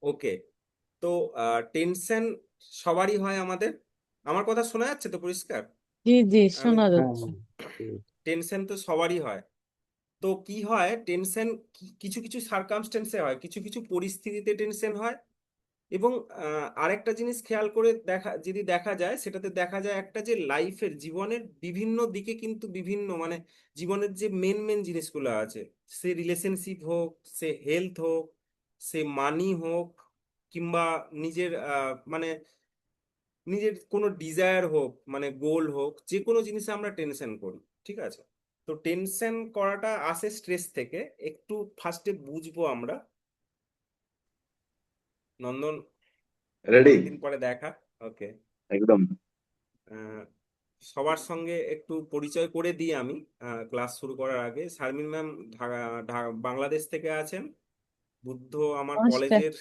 ওকে। তো টেনশন সবারই হয় আমাদের। আমার কথা শোনা যাচ্ছে তো পরিষ্কার? জি জি, আমি শোনা হ্যাঁ যাচ্ছে। হ্যাঁ। টেনশন তো সবারই হয়। তো কি হয় টেনশন, কিছু কিছু সার্কামস্টেন্সে হয়, কিছু কিছু পরিস্থিতিতে টেনশন হয়। এবং আরেকটা জিনিস খেয়াল করে যদি দেখা যায়, সেটাতে দেখা যায় একটা যে লাইফের জীবনের বিভিন্ন দিকে কিন্তু বিভিন্ন মানে জীবনের যে মেন মেন জিনিসগুলো আছে, সে রিলেশনশিপ হোক, সে হেলথ হোক, সে মানি হোক, কিংবা নিজের মানে নিজের কোনো ডিজায়ার হোক, মানে গোল হোক, যে কোনো জিনিসে আমরা টেনশন করি। ঠিক আছে? তো টেনশন করাটা আসে স্ট্রেস থেকে। একটু ফার্স্টে বুঝবো আমরা। নন্দন, রেডি। অনেকদিন পরে দেখা। ওকে। একদম। আহ, সবার সঙ্গে একটু পরিচয় করে দিই আমি ক্লাস শুরু করার আগে। শারমিন ম্যাম বাংলাদেশ থেকে আছেন। বুদ্ধ আমার নমস্কার।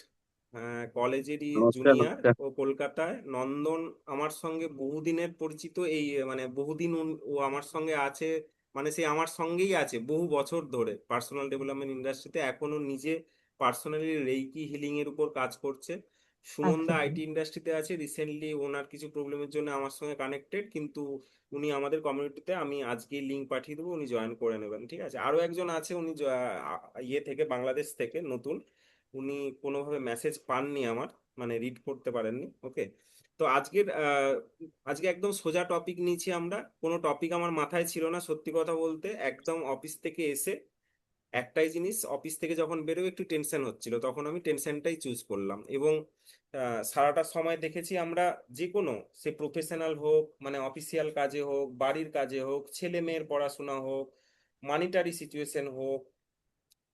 কলেজেরই নমস্কার জুনিয়র নমস্কার। ও কলকাতায়। নন্দন আমার সঙ্গে বহুদিনের পরিচিত, এই মানে বহুদিন ও আমার সঙ্গে আছে। মানে সে আমার সঙ্গেই আছে বহু বছর ধরে পার্সোনাল ডেভেলপমেন্ট ইন্ডাস্ট্রিতে, এখনো নিজে পার্সোনালি রেইকি হিলিং এর উপর কাজ করছে। সুমন আচ্ছা দা আইটি ইন্ডাস্ট্রিতে আছে, রিসেন্টলি ওনার কিছু প্রবলেমের জন্য আমার সঙ্গে কানেক্টেড, কিন্তু উনি আমাদের কমিউনিটিতে, আমি আজকে লিঙ্ক পাঠিয়ে দেবো, উনি জয়েন করে নেবেন। ঠিক আছে? আরো একজন আছে, উনি ইয়ে থেকে, বাংলাদেশ থেকে নতুন। উনি কোনোভাবে মেসেজ পাননি আমার, মানে রিড করতে পারেননি। ওকে। তো আজকে একদম সোজা টপিক নিয়েছি আমরা। কোনো টপিক আমার মাথায় ছিল না, সত্যি কথা বলতে। একদম অফিস থেকে এসে একটাই জিনিস, অফিস থেকে যখন বেরোয় একটু টেনশন হচ্ছিল, তখন আমি টেনশনটাই চুজ করলাম। এবং সারাটা সময় দেখেছি আমরা, যে কোনো, সে প্রফেশনাল হোক, মানে অফিসিয়াল কাজে হোক, বাড়ির কাজে হোক, ছেলে মেয়ের পড়াশোনা হোক, মানিটারি সিচুয়েশন হোক,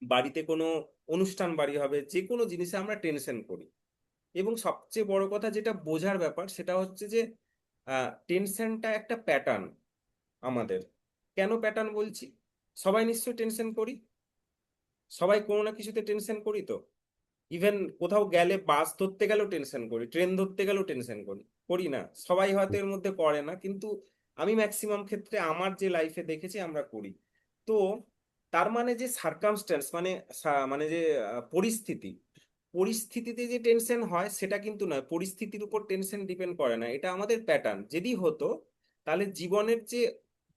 বাড়িতে কোনো অনুষ্ঠান বাড়ি হবে, যে কোনো জিনিসে আমরা টেনশন করি। এবং সবচেয়ে বড় কথা যেটা বোঝার ব্যাপার, সেটা হচ্ছে যে টেনশনটা একটা প্যাটার্ন আমাদের। কেন প্যাটার্ন বলছি? সবাই নিশ্চয়ই টেনশন করি, সবাই কোনো না কিছুতে টেনশন করি। তো ইভেন কোথাও গেলে, বাস ধরতে গেলেও টেনশন করি, ট্রেন ধরতে গেলেও টেনশন করি, করি না? সবাই হয়তো এর মধ্যে করে না, কিন্তু আমি ম্যাক্সিমাম ক্ষেত্রে আমার যে লাইফে দেখেছি আমরা করি। তো তার মানে যে সার্কামস্ট্যান্স, মানে মানে যে পরিস্থিতি, পরিস্থিতিতে যে টেনশন হয় সেটা কিন্তু নয়, পরিস্থিতির উপর টেনশন ডিপেন্ড করে না, এটা আমাদের প্যাটার্ন। যদি হতো, তাহলে জীবনের যে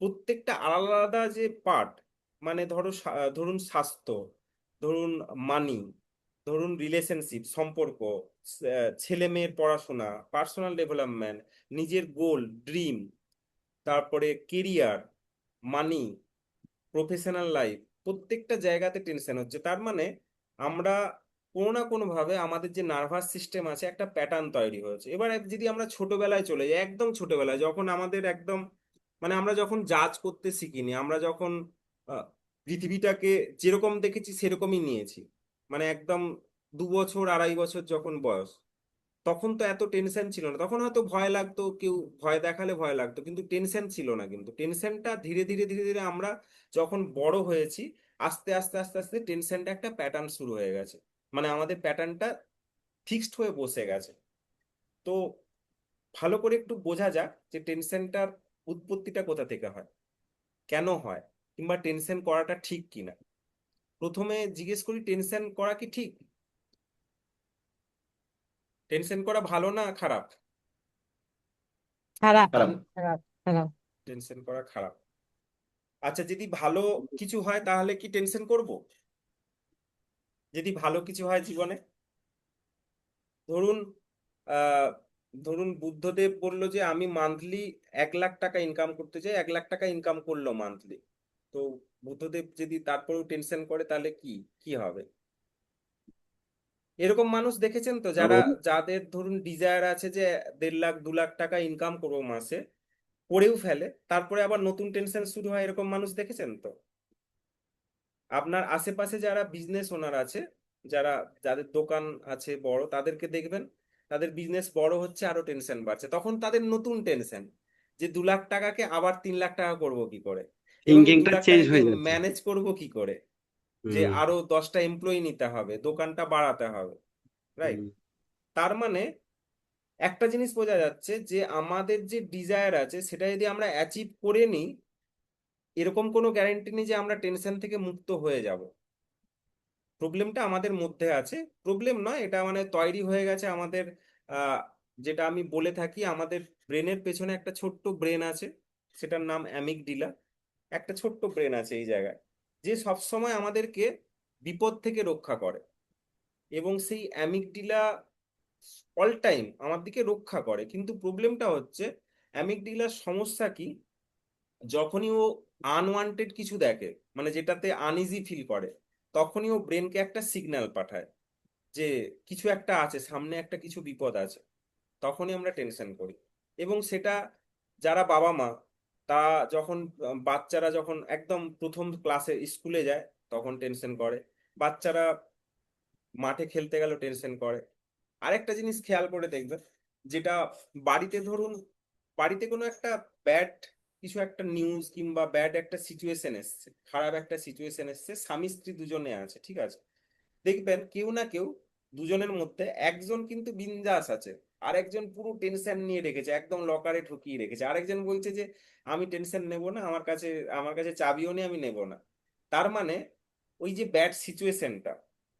প্রত্যেকটা আলাদা আলাদা যে পার্ট, মানে ধরুন স্বাস্থ্য, ধরুন মানি, ধরুন রিলেশনশিপ সম্পর্ক, ছেলে মেয়ের পড়াশোনা, পার্সোনাল ডেভেলপমেন্ট, নিজের গোল ড্রিম, তারপরে কেরিয়ার, মানি, প্রফেশনাল লাইফ, প্রত্যেকটা জায়গাতে টেনশন হচ্ছে। তার মানে আমরা কোনো না কোনো ভাবে আমাদের যে নার্ভাস সিস্টেম আছে, একটা প্যাটার্ন তৈরি হয়েছে। এবার যদি আমরা ছোটবেলায় চলে যাই, একদম ছোটবেলায়, যখন আমাদের একদম মানে আমরা যখন জাজ করতে শিখিনি, আমরা যখন পৃথিবীটাকে যেরকম দেখেছি সেরকমই নিয়েছি, মানে একদম 2 বছর 2.5 বছর যখন বয়স, তখন তো এত টেনশন ছিল না। তখন হয়তো ভয় লাগতো, কেউ ভয় দেখালে ভয় লাগতো, কিন্তু টেনশন ছিল না। কিন্তু টেনশনটা ধীরে ধীরে ধীরে ধীরে আমরা যখন বড় হয়েছি, আস্তে আস্তে আস্তে আস্তে টেনশনটা একটা প্যাটার্ন শুরু হয়ে গেছে, মানে আমাদের প্যাটার্নটা ফিক্সড হয়ে বসে গেছে। তো ভালো করে একটু বোঝা যাক যে টেনশনটার উৎপত্তিটা কোথা থেকে হয়, কেন হয়, কিংবা টেনশন করাটা ঠিক কিনা। প্রথমে জিজ্ঞেস করি, টেনশন করা কি ঠিক? টেনশন করা ভালো না খারাপ? খারাপ। খারাপ। খারাপ খারাপ। টেনশন করা খারাপ। আচ্ছা, যদি ভালো কিছু হয় তাহলে কি টেনশন করব? যদি ভালো কিছু হয় জীবনে, ধরুন আহ ধরুন বুদ্ধদেব বলল যে আমি মান্থলি 1 লাখ টাকা ইনকাম করতে চাই, 1 লাখ টাকা ইনকাম করলো মান্থলি। তো বুদ্ধদেব যদি তারপরেও টেনশন করে, তাহলে কি কি হবে? এরকম মানুষ দেখেছেন তো, যারা, যাদের ধরুন ডিজায়ার আছে যে 1.5 লাখ 2 লাখ টাকা ইনকাম করবো মাসে, করেও ফেলে, তারপরে আবার নতুন টেনশন শুরু হয়। এরকম মানুষ দেখেছেন তো? আপনার আশেপাশে যারা বিজনেস ওনার আছে, যারা, যাদের দোকান আছে বড়, তাদেরকে দেখবেন, তাদের বিজনেস বড় হচ্ছে, আরো টেনশন বাড়ছে, তখন তাদের নতুন টেনশন যে 2 লাখ টাকাকে আবার 3 লাখ টাকা করব কি করে, এবং এই দু থিঙ্কিংটা লাখ চেঞ্জ টাকাকে হয়ে যাচ্ছে। ম্যানেজ করব কি করে, যে হুম আরো 10টা এমপ্লয়ি নিতে হবে, দোকানটা বাড়াতে হবে। রাইট? হুম। তার মানে একটা জিনিস বোঝা যাচ্ছে যে আমাদের যে ডিজায়ার আছে, সেটা যদি আমরা অ্যাচিভ করে নিই, এরকম কোনো গ্যারান্টি নেই যে আমরা টেনশন থেকে মুক্ত হয়ে যাব। প্রবলেমটা আমাদের মধ্যে আছে, প্রবলেম নয় এটা, মানে তৈরি হয়ে গেছে আমাদের। আহ, যেটা আমি বলে থাকি, আমাদের ব্রেনের পেছনে একটা ছোট্ট ব্রেন আছে, সেটার নাম অ্যামিগডিলা। একটা ছোট্ট ব্রেন আছে এই জায়গায়, যে সবসময় আমাদেরকে বিপদ থেকে রক্ষা করে। এবং সেই অ্যামিগডিলা অল টাইম আমার দিকে রক্ষা করে, কিন্তু প্রবলেমটা হচ্ছে অ্যামিগডিলার সমস্যা কি, যখনই ও আনওয়ান্টেড কিছু দেখে, মানে যেটাতে আনইজি ফিল করে, তখনই ও ব্রেনকে একটা সিগন্যাল পাঠায় যে কিছু একটা আছে সামনে, একটা কিছু বিপদ আছে। তখনই আমরা টেনশন করি। এবং সেটা যারা বাবা মা, তা যখন বাচ্চারা যখন একদম প্রথম ক্লাসে স্কুলে যায় তখন টেনশন করে, বাচ্চারা মাঠে খেলতে গেল টেনশন করে। আরেকটা জিনিস খেয়াল করে দেখবেন, যেটা বাড়িতে ধরুন, বাড়িতে কোনো একটা ব্যাড কিছু একটা নিউজ কিংবা ব্যাড একটা সিচুয়েশন এসছে, খারাপ একটা সিচুয়েশন এসছে, স্বামী স্ত্রী দুজনে আছে, ঠিক আছে, দেখবেন কেউ না কেউ দুজনের মধ্যে একজন কিন্তু বিন্দাস আছে, আরেকজন পুরো টেনশন নিয়ে রেখেছে, একদম লকারে ঢুকিয়ে রেখেছে। আরেকজন বলছে যে আমি টেনশন নেব না, আমার কাছে চাবিও নেই, আমি নেব না। তার মানে ওই যে ব্যাড সিচুয়েশনটা,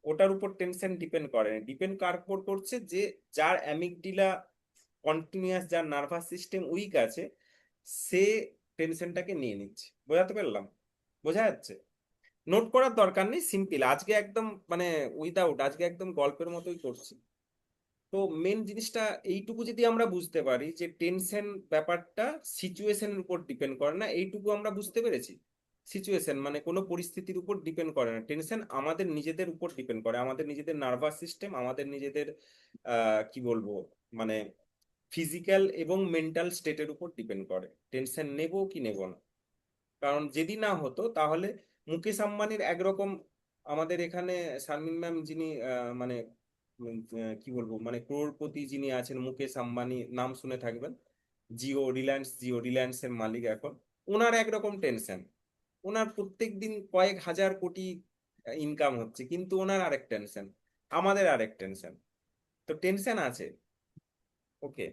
ওটার উপর টেনশন ডিপেন্ড করে না, ডিপেন্ড কার উপর করছে, যে যার অ্যামিগডিলা কন্টিনিউয়াস, যার নার্ভাস সিস্টেম উইক আছে, সে টেনশনটাকে নিয়ে নিচ্ছে। বোঝাতে পারলাম? বোঝা যাচ্ছে? নোট করার দরকার নেই, সিম্পল আজকে একদম, মানে উইদাউট, আজকে একদম গল্পের মতোই করছি। তো মেন জিনিসটা এইটুকু যদি আমরা বুঝতে পারি যে টেনশন ব্যাপারটা সিচুয়েশনের উপর ডিপেন্ড করে না, এইটুকু আমরা বুঝতে পেরেছি। সিচুয়েশন মানে কোনো পরিস্থিতির উপর ডিপেন্ড করে না, টেনশন আমাদের নিজেদের উপর ডিপেন্ড করে, আমাদের নিজেদের নার্ভাস সিস্টেম, আমাদের নিজেদের কি বলবো, মানে ফিজিক্যাল এবং মেন্টাল স্টেটের উপর ডিপেন্ড করে টেনশন নেব কি নেব না। কারণ যদি না হতো তাহলে মুকেশ আম্বানির একরকম, আমাদের এখানে শারমিন ম্যাম যিনি মানে কি বলবো, মানে ক্রোড়পতি যিনি আছেন, মুকেশ আম্বানি নাম শুনে থাকবেন, জিও রিলায়েন্সের মালিক এখন। ওনার একরকম টেনশন, ওনার প্রত্যেক দিন কয়েক হাজার কোটি ইনকাম হচ্ছে, কিন্তু ওনার আরেক টেনশন, আমাদের আরেক টেনশন। তো টেনশন আছে। ওকে,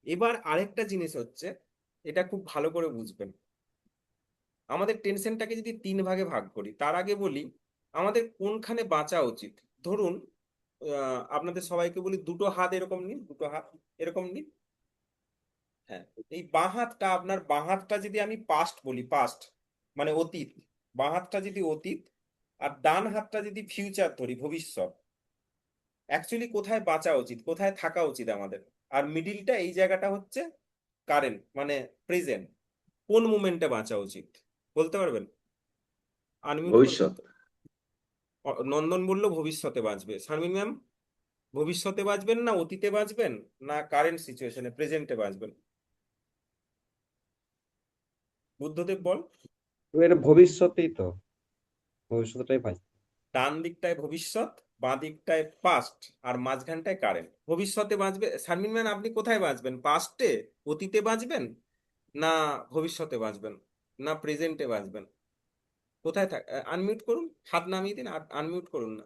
এবার আরেকটা জিনিস হচ্ছে, এটা খুব ভালো করে বুঝবেন, আমাদের টেনশনটাকে যদি তিন ভাগে ভাগ করি, তার আগে বলি আমাদের কোনখানে বাঁচা উচিত। ধরুন আপনাদের সবাইকে বলি দুটো হাত এরকম নিন, দুটো হাত এরকম নিন। হ্যাঁ, এই বাঁ হাতটা, আপনার বাঁ হাতটা যদি আমি পাস্ট বলি, পাস্ট মানে অতীত, বাঁ হাতটা যদি অতীত, আর ডান হাতটা যদি ফিউচার ধরি, ভবিষ্যৎ। অ্যাকচুয়ালি কোথায় বাঁচা উচিত, কোথায় থাকা উচিত আমাদের, আর মিডিলটা এই জায়গাটা হচ্ছে কারেন্ট, মানে প্রেজেন্ট। কোন মুমেন্টে বাঁচা উচিত বলতে পারবেন? আনমিউট করবেন ভবিষ্যৎ। তো। নন্দন বলল ভবিষ্যতে বাঁচবে, শারমিন ম্যাম ভবিষ্যতে বাঁচবেন না অতীতে বাঁচবেন, না কারেন্ট সিচুয়েশনে প্রেজেন্টে বাঁচবেন? বুদ্ধদেব বল। এটা ভবিষ্যতেই তো, ভবিষ্যৎটাই ভাই। ডান দিকটায় ভবিষ্যৎ, বাঁ দিকটায় পাস্ট, আর মাঝখানটায় কারেন্ট। ভবিষ্যতে বাঁচবে শারমিন ম্যাম, আপনি কোথায় বাঁচবেন, পাস্টে, অতীতে বাঁচবেন, না ভবিষ্যতে বাঁচবেন, না প্রেজেন্টে বাঁচবেন? কোথায় থাক, আনমিউট করুন, হাত নামিয়ে দিন, আনমিউট করুন না।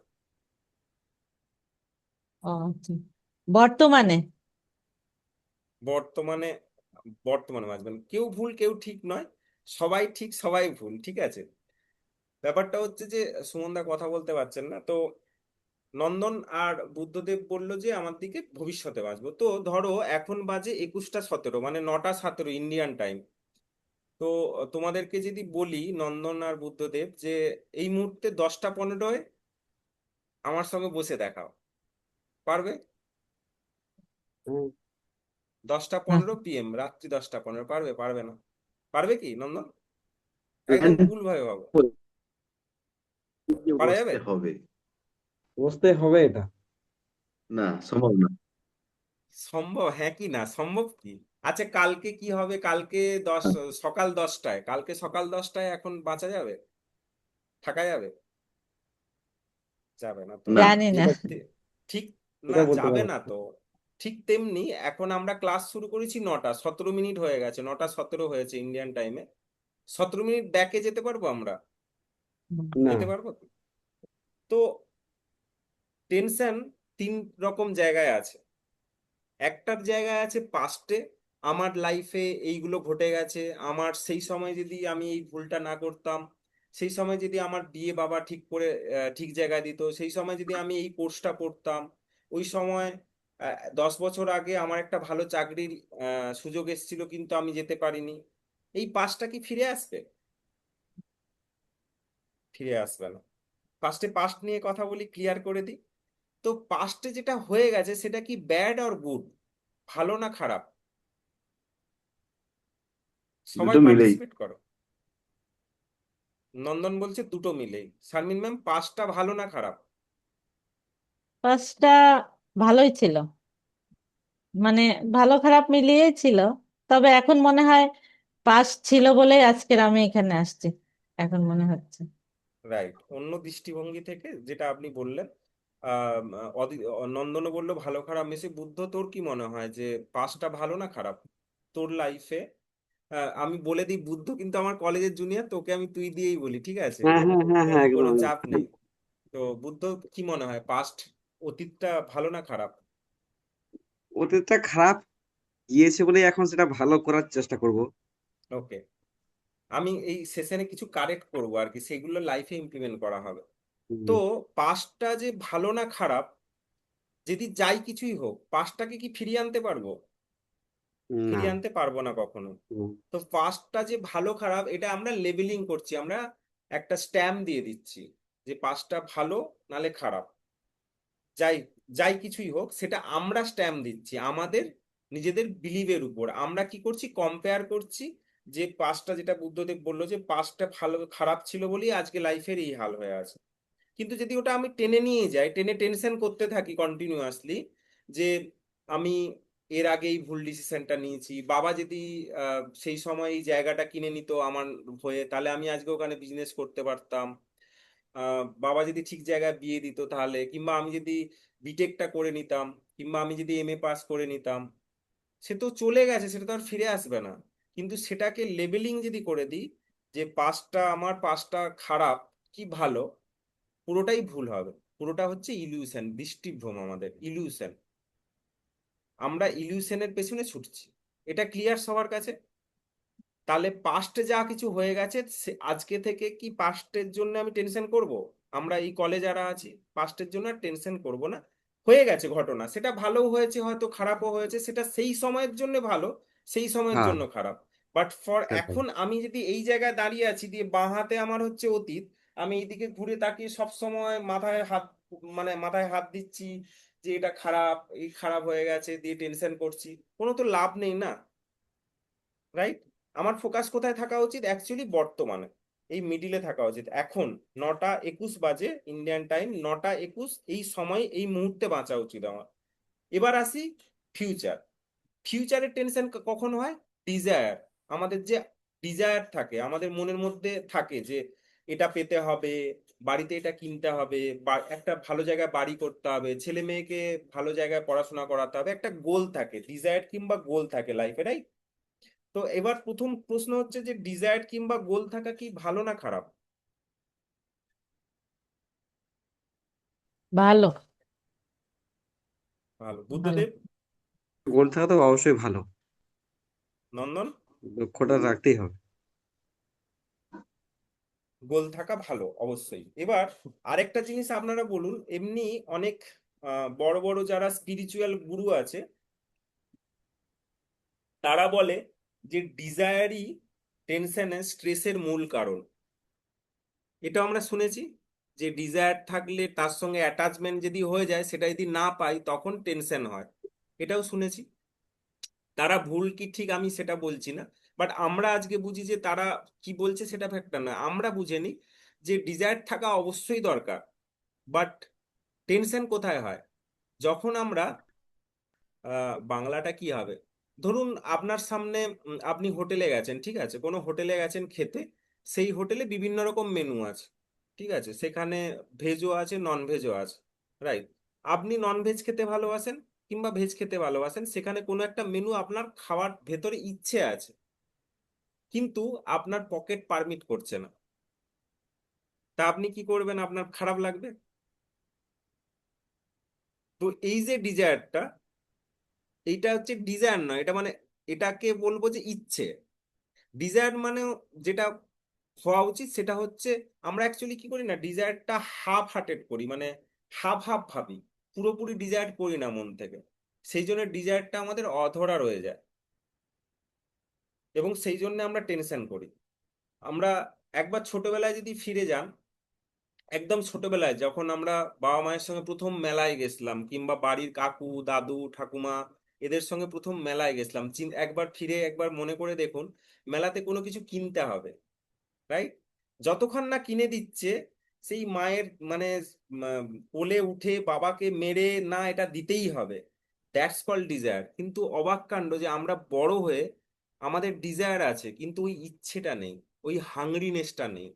ও আচ্ছা। বর্তমানে। বর্তমানে, বর্তমানে বাঁচবেন। কেউ ভুল কেউ ঠিক নয়, সবাই ঠিক সবাই ভুল, ঠিক আছে। ব্যাপারটা হচ্ছে যে সুমনদা কথা বলতে পারছেন না তো, নন্দন আর বুদ্ধদেব বললো যে আমার দিকে ভবিষ্যতে বাঁচবো। তো ধরো এখন বাজে 21টা 17, মানে 9টা 17 ইন্ডিয়ান টাইম। তো তোমাদেরকে যদি বলি, নন্দন আর বুদ্ধদেব, যে এই মুহূর্তে 10টা 15 আমার সঙ্গে বসে দেখাও, পারবে? হুম। 10টা 15 PM, রাত্রি 10টা 15, পারবে পারবে না? পারবে কি নন্দন? একদম প্ল্যান কুল ভাবে ভাবো। করে পারা যাবে? বসতে হবে। বুঝতে হবে এটা। না, সম্ভব না। সম্ভব? হ্যাঁ কি না সম্ভব কি? আচ্ছা কালকে কি হবে, কালকে দশ, সকাল 10টায়, কালকে সকাল 10টায় এখন বাঁচা যাবে, থাকা যাবে? যাবে না তো। না। জানি না। ঠিক এটা ঠিক, না এটা বলতে যাবে পারবো না না। তো। ঠিক তেমনি এখন আমরা ক্লাস শুরু করেছি 9টা 17 হয়ে গেছে, 9টা 17 হয়েছে ইন্ডিয়ান টাইমে। 17 ব্যাকে যেতে পারবো আমরা? না। যেতে পারবো তো? তো টেনশন তিন রকম জায়গায় আছে। একটার জায়গায় আছে পাস্টে, আমার লাইফে এইগুলো ঘটে গেছে, আমার সেই সময় যদি আমি এই ভুলটা না করতাম, সেই সময় যদি আমার বিয়ে বাবা ঠিক করে ঠিক জায়গায় দিত, সেই সময় যদি আমি এই কোর্সটা পড়তাম, ওই সময় 10 বছর আগে আমার একটা ভালো চাকরির সুযোগ এসেছিল কিন্তু আমি যেতে পারিনি, এই পাসটা কি ফিরে আসবে? ফিরে আসবে না। ফার্স্টে পাস্ট নিয়ে কথা বলি, ক্লিয়ার করে দিই। তো পাস্টে যেটা হয়ে গেছে সেটা কি ব্যাড অর গুড, ভালো না খারাপ? সবাই দুটো মিলেই। পার্টিসিপেট করো। নন্দন বলছে দুটো মিলেই। শারমিন ম্যাম, পাস্টটা ভালো না খারাপ? পাসটা ভালোই ছিল, মানে ভালো খারাপ মিলিয়েই ছিল। তবে এখন মনে হয় পাস ছিল বলেই আজকের আমি এখানে আসছি, এখন মনে হচ্ছে। রাইট, অন্য দৃষ্টিভঙ্গি থেকে যেটা আপনি বললেন। নন্দনও বললো ভালো খারাপ মিশে। বুদ্ধ, তোর কি মনে হয় যে পাস্টটা ভালো না খারাপ তোর লাইফে? আমি বলে দিই, বুদ্ধ কিন্তু আমার কলেজের জুনিয়র, তোকে আমি তুই দিয়েই বলি, ঠিক আছে? হ্যাঁ হ্যাঁ হ্যাঁ হ্যাঁ, কোনো একদম চাপ একদম। নেই। তো বুদ্ধ, কি মনে হয় পাস্ট, অতীতটা ভালো না খারাপ? অতীতটা খারাপ গিয়েছে বলে এখন সেটা ভালো করার চেষ্টা করব। ওকে, আমি এই সেশনে কিছু কারেক্ট করব আর কি, সেগুলো লাইফে ইমপ্লিমেন্ট করা হবে। হুম, তো পাস্টটা যে ভালো না খারাপ, যদি যাই কিছুই হোক, পাস্টটাকে কি ফিরিয়ে আনতে পারবো? না। ফিরিয়ে আনতে পারবো না কখনো। হুম, তো পাস্টটা যে ভালো খারাপ এটা আমরা লেবেলিং করছি, আমরা একটা স্ট্যাম্প দিয়ে দিচ্ছি যে পাস্টটা ভালো নালে খারাপ। যাই যাই কিছুই হোক, সেটা আমরা স্ট্যাম্প দিচ্ছি আমাদের নিজেদের বিলিভের উপর। আমরা কি করছি, কম্পেয়ার করছি যে পাস্টটা, যেটা বুদ্ধদেব বললো যে পাস্টটা ভালো খারাপ ছিল বলেই আজকে লাইফের এই হাল হয়ে আছে। কিন্তু যদি ওটা আমি টেনে নিয়ে যাই, টেনে টেনশন করতে থাকি কন্টিনিউয়াসলি, যে আমি এর আগেই ভুল ডিসিশনটা নিয়েছি, বাবা যদি সেই সময় এই জায়গাটা কিনে নিত আমার হয়ে, তাহলে আমি আজকে ওখানে বিজনেস করতে পারতাম। বাবা যদি ঠিক জায়গায় বিয়ে দিত তাহলে, কিংবা আমি যদি বিটেকটা করে নিতাম, কিংবা আমি যদি এমএ পাস করে নিতাম, সে তো চলে গেছে, সেটা তো আর ফিরে আসবে না। কিন্তু সেটাকে লেবেলিং যদি করে দিই যে পাস্টটা, আমার পাস্টটা খারাপ কি ভালো, পুরোটাই ভুল হবে। পুরোটা হচ্ছে ইলিউশন, দৃষ্টিভ্রম, আমাদের ইলিউশন। আমরা ইলিউশনের পেছনে ছুটছি। এটা ক্লিয়ার সবার কাছে? তাহলে পাস্টে যা কিছু হয়ে গেছে, আজকে থেকে কি পাস্টের জন্য আমি টেনশন করব? আমরা এই কলে যারা আছি, পাস্টের জন্য আর টেনশন করব না। হয়ে গেছে ঘটনা, সেটা ভালোও হয়েছে হয়তো খারাপও হয়েছে, সেটা সেই সময়ের জন্য ভালো, সেই সময়ের হ্যাঁ জন্য খারাপ। বাট ফর সেটাই। এখন আমি যদি এই জায়গায় দাঁড়িয়ে আছি, দিয়ে বাঁ হাতে আমার হচ্ছে অতীত, আমি এইদিকে ঘুরে তাকিয়ে সব সময় মাথায় হাত, মানে মাথায় হাত দিচ্ছি যে এটা খারাপ, এই খারাপ হয়ে গেছে দিয়ে টেনশন করছি, কোনো তো লাভ নেই না। রাইট? আমার ফোকাস কোথায় থাকা উচিত অ্যাকচুয়ালি? বর্তমানে, এই মিডিলে থাকা উচিত। এখন 9টা 21 বাজে ইন্ডিয়ান টাইম, 9টা 21, এই সময় এই মুহূর্তে বাঁচা উচিত আমার। এবার আসি ফিউচার। ফিউচারের টেনশন কখন হয়? ডিজায়ার, আমাদের যে ডিজায়ার থাকে আমাদের মনের মধ্যে থাকে যে এটা পেতে হবে, বাড়িতে এটা কিনতে হবে, বা একটা ভালো জায়গায় বাড়ি করতে হবে, ছেলে মেয়েকে ভালো জায়গায় পড়াশোনা করাতে হবে, একটা গোল থাকে, ডিজায়ার কিংবা গোল থাকে লাইফে, রাইট? তো এবার প্রথম প্রশ্ন হচ্ছে যে ডিজায়ার কিংবা গোল থাকা কি ভালো না খারাপ? ভালো। ভালো। ভালো। বুদ্ধদেব? গোল থাকা তো অবশ্যই ভালো, নন্দন? লক্ষ্যটা রাখতেই হবে। গোল থাকা ভালো অবশ্যই। এবার আরেকটা জিনিস আপনারা বলুন, এমনি অনেক বড় বড় যারা স্পিরিচুয়াল গুরু আছে, তারা বলে যে ডিজায়ারই টেনশনের, স্ট্রেসের মূল কারণ। এটা আমরা শুনেছি যে ডিজায়ার থাকলে তার সঙ্গে অ্যাটাচমেন্ট যদি হয়ে যায়, সেটা যদি না পাই তখন টেনশন হয়। এটাও শুনেছি। তারা ভুল কি ঠিক আমি সেটা বলছি না, বাট আমরা আজকে বুঝি যে তারা কি বলছে সেটা ফ্যাক্টর না, আমরা বুঝে নিই যে ডিজায়ার থাকা অবশ্যই দরকার। বাট টেনশন কোথায় হয়? যখন আমরা বাংলাটা কি হবে, ধরুন আপনার সামনে আপনি হোটেলে গেছেন, ঠিক আছে, কোনো হোটেলে গেছেন খেতে, সেই হোটেলে বিভিন্ন রকম মেনু আছে, ঠিক আছে, সেখানে ভেজও আছে, নন ভেজও আছে, রাইট? আপনি নন ভেজ খেতে ভালোবাসেন কিংবা ভেজ খেতে ভালোবাসেন, সেখানে কোনো একটা মেনু আপনার খাওয়ার ভেতরে ইচ্ছে আছে, কিন্তু আপনার পকেট পারমিট করছে না। তা আপনি কি করবেন? আপনার খারাপ লাগবে। তো এই যে ডিজায়ারটা, এইটা হচ্ছে ডিজায়ার নয়, এটা মানে এটাকে বলবো যে ইচ্ছে। ডিজায়ার মানে যেটা হওয়া উচিত সেটা হচ্ছে আমরা অ্যাকচুয়ালি কি করি না, ডিজায়ারটা হাফ হার্টেড করি, মানে হাফ হাফ ভাবি, পুরোপুরি ডিজায়ার করি না মন থেকে। সেই জন্য ডিজায়ারটা আমাদের অধরা রয়ে যায় এবং সেই জন্য আমরা টেনশন করি। আমরা একবার ছোটবেলায় যদি ফিরে যান, একদম ছোটবেলায় যখন আমরা বাবা মায়ের সঙ্গে প্রথম মেলায় গেছিলাম, কিংবা বাড়ির কাকু দাদু ঠাকুমা এদের সঙ্গে প্রথম মেলায় গেছিলাম, একবার ফিরে একবার মনে করে দেখুন, মেলাতে কোনো কিছু কিনতে হবে, রাইট? যতক্ষণ না কিনে দিচ্ছে সেই মায়ের মানে কোলে উঠে বাবাকে মেরে, না এটা দিতেই হবে, দ্যাটস কল্ড ডিজায়ার। কিন্তু অবাক কাণ্ড যে আমরা বড় হয়ে আমাদের ডিজায়ার আছে কিন্তু ওই ইচ্ছেটা নেই, ওই হাংরিনেসটা নেই।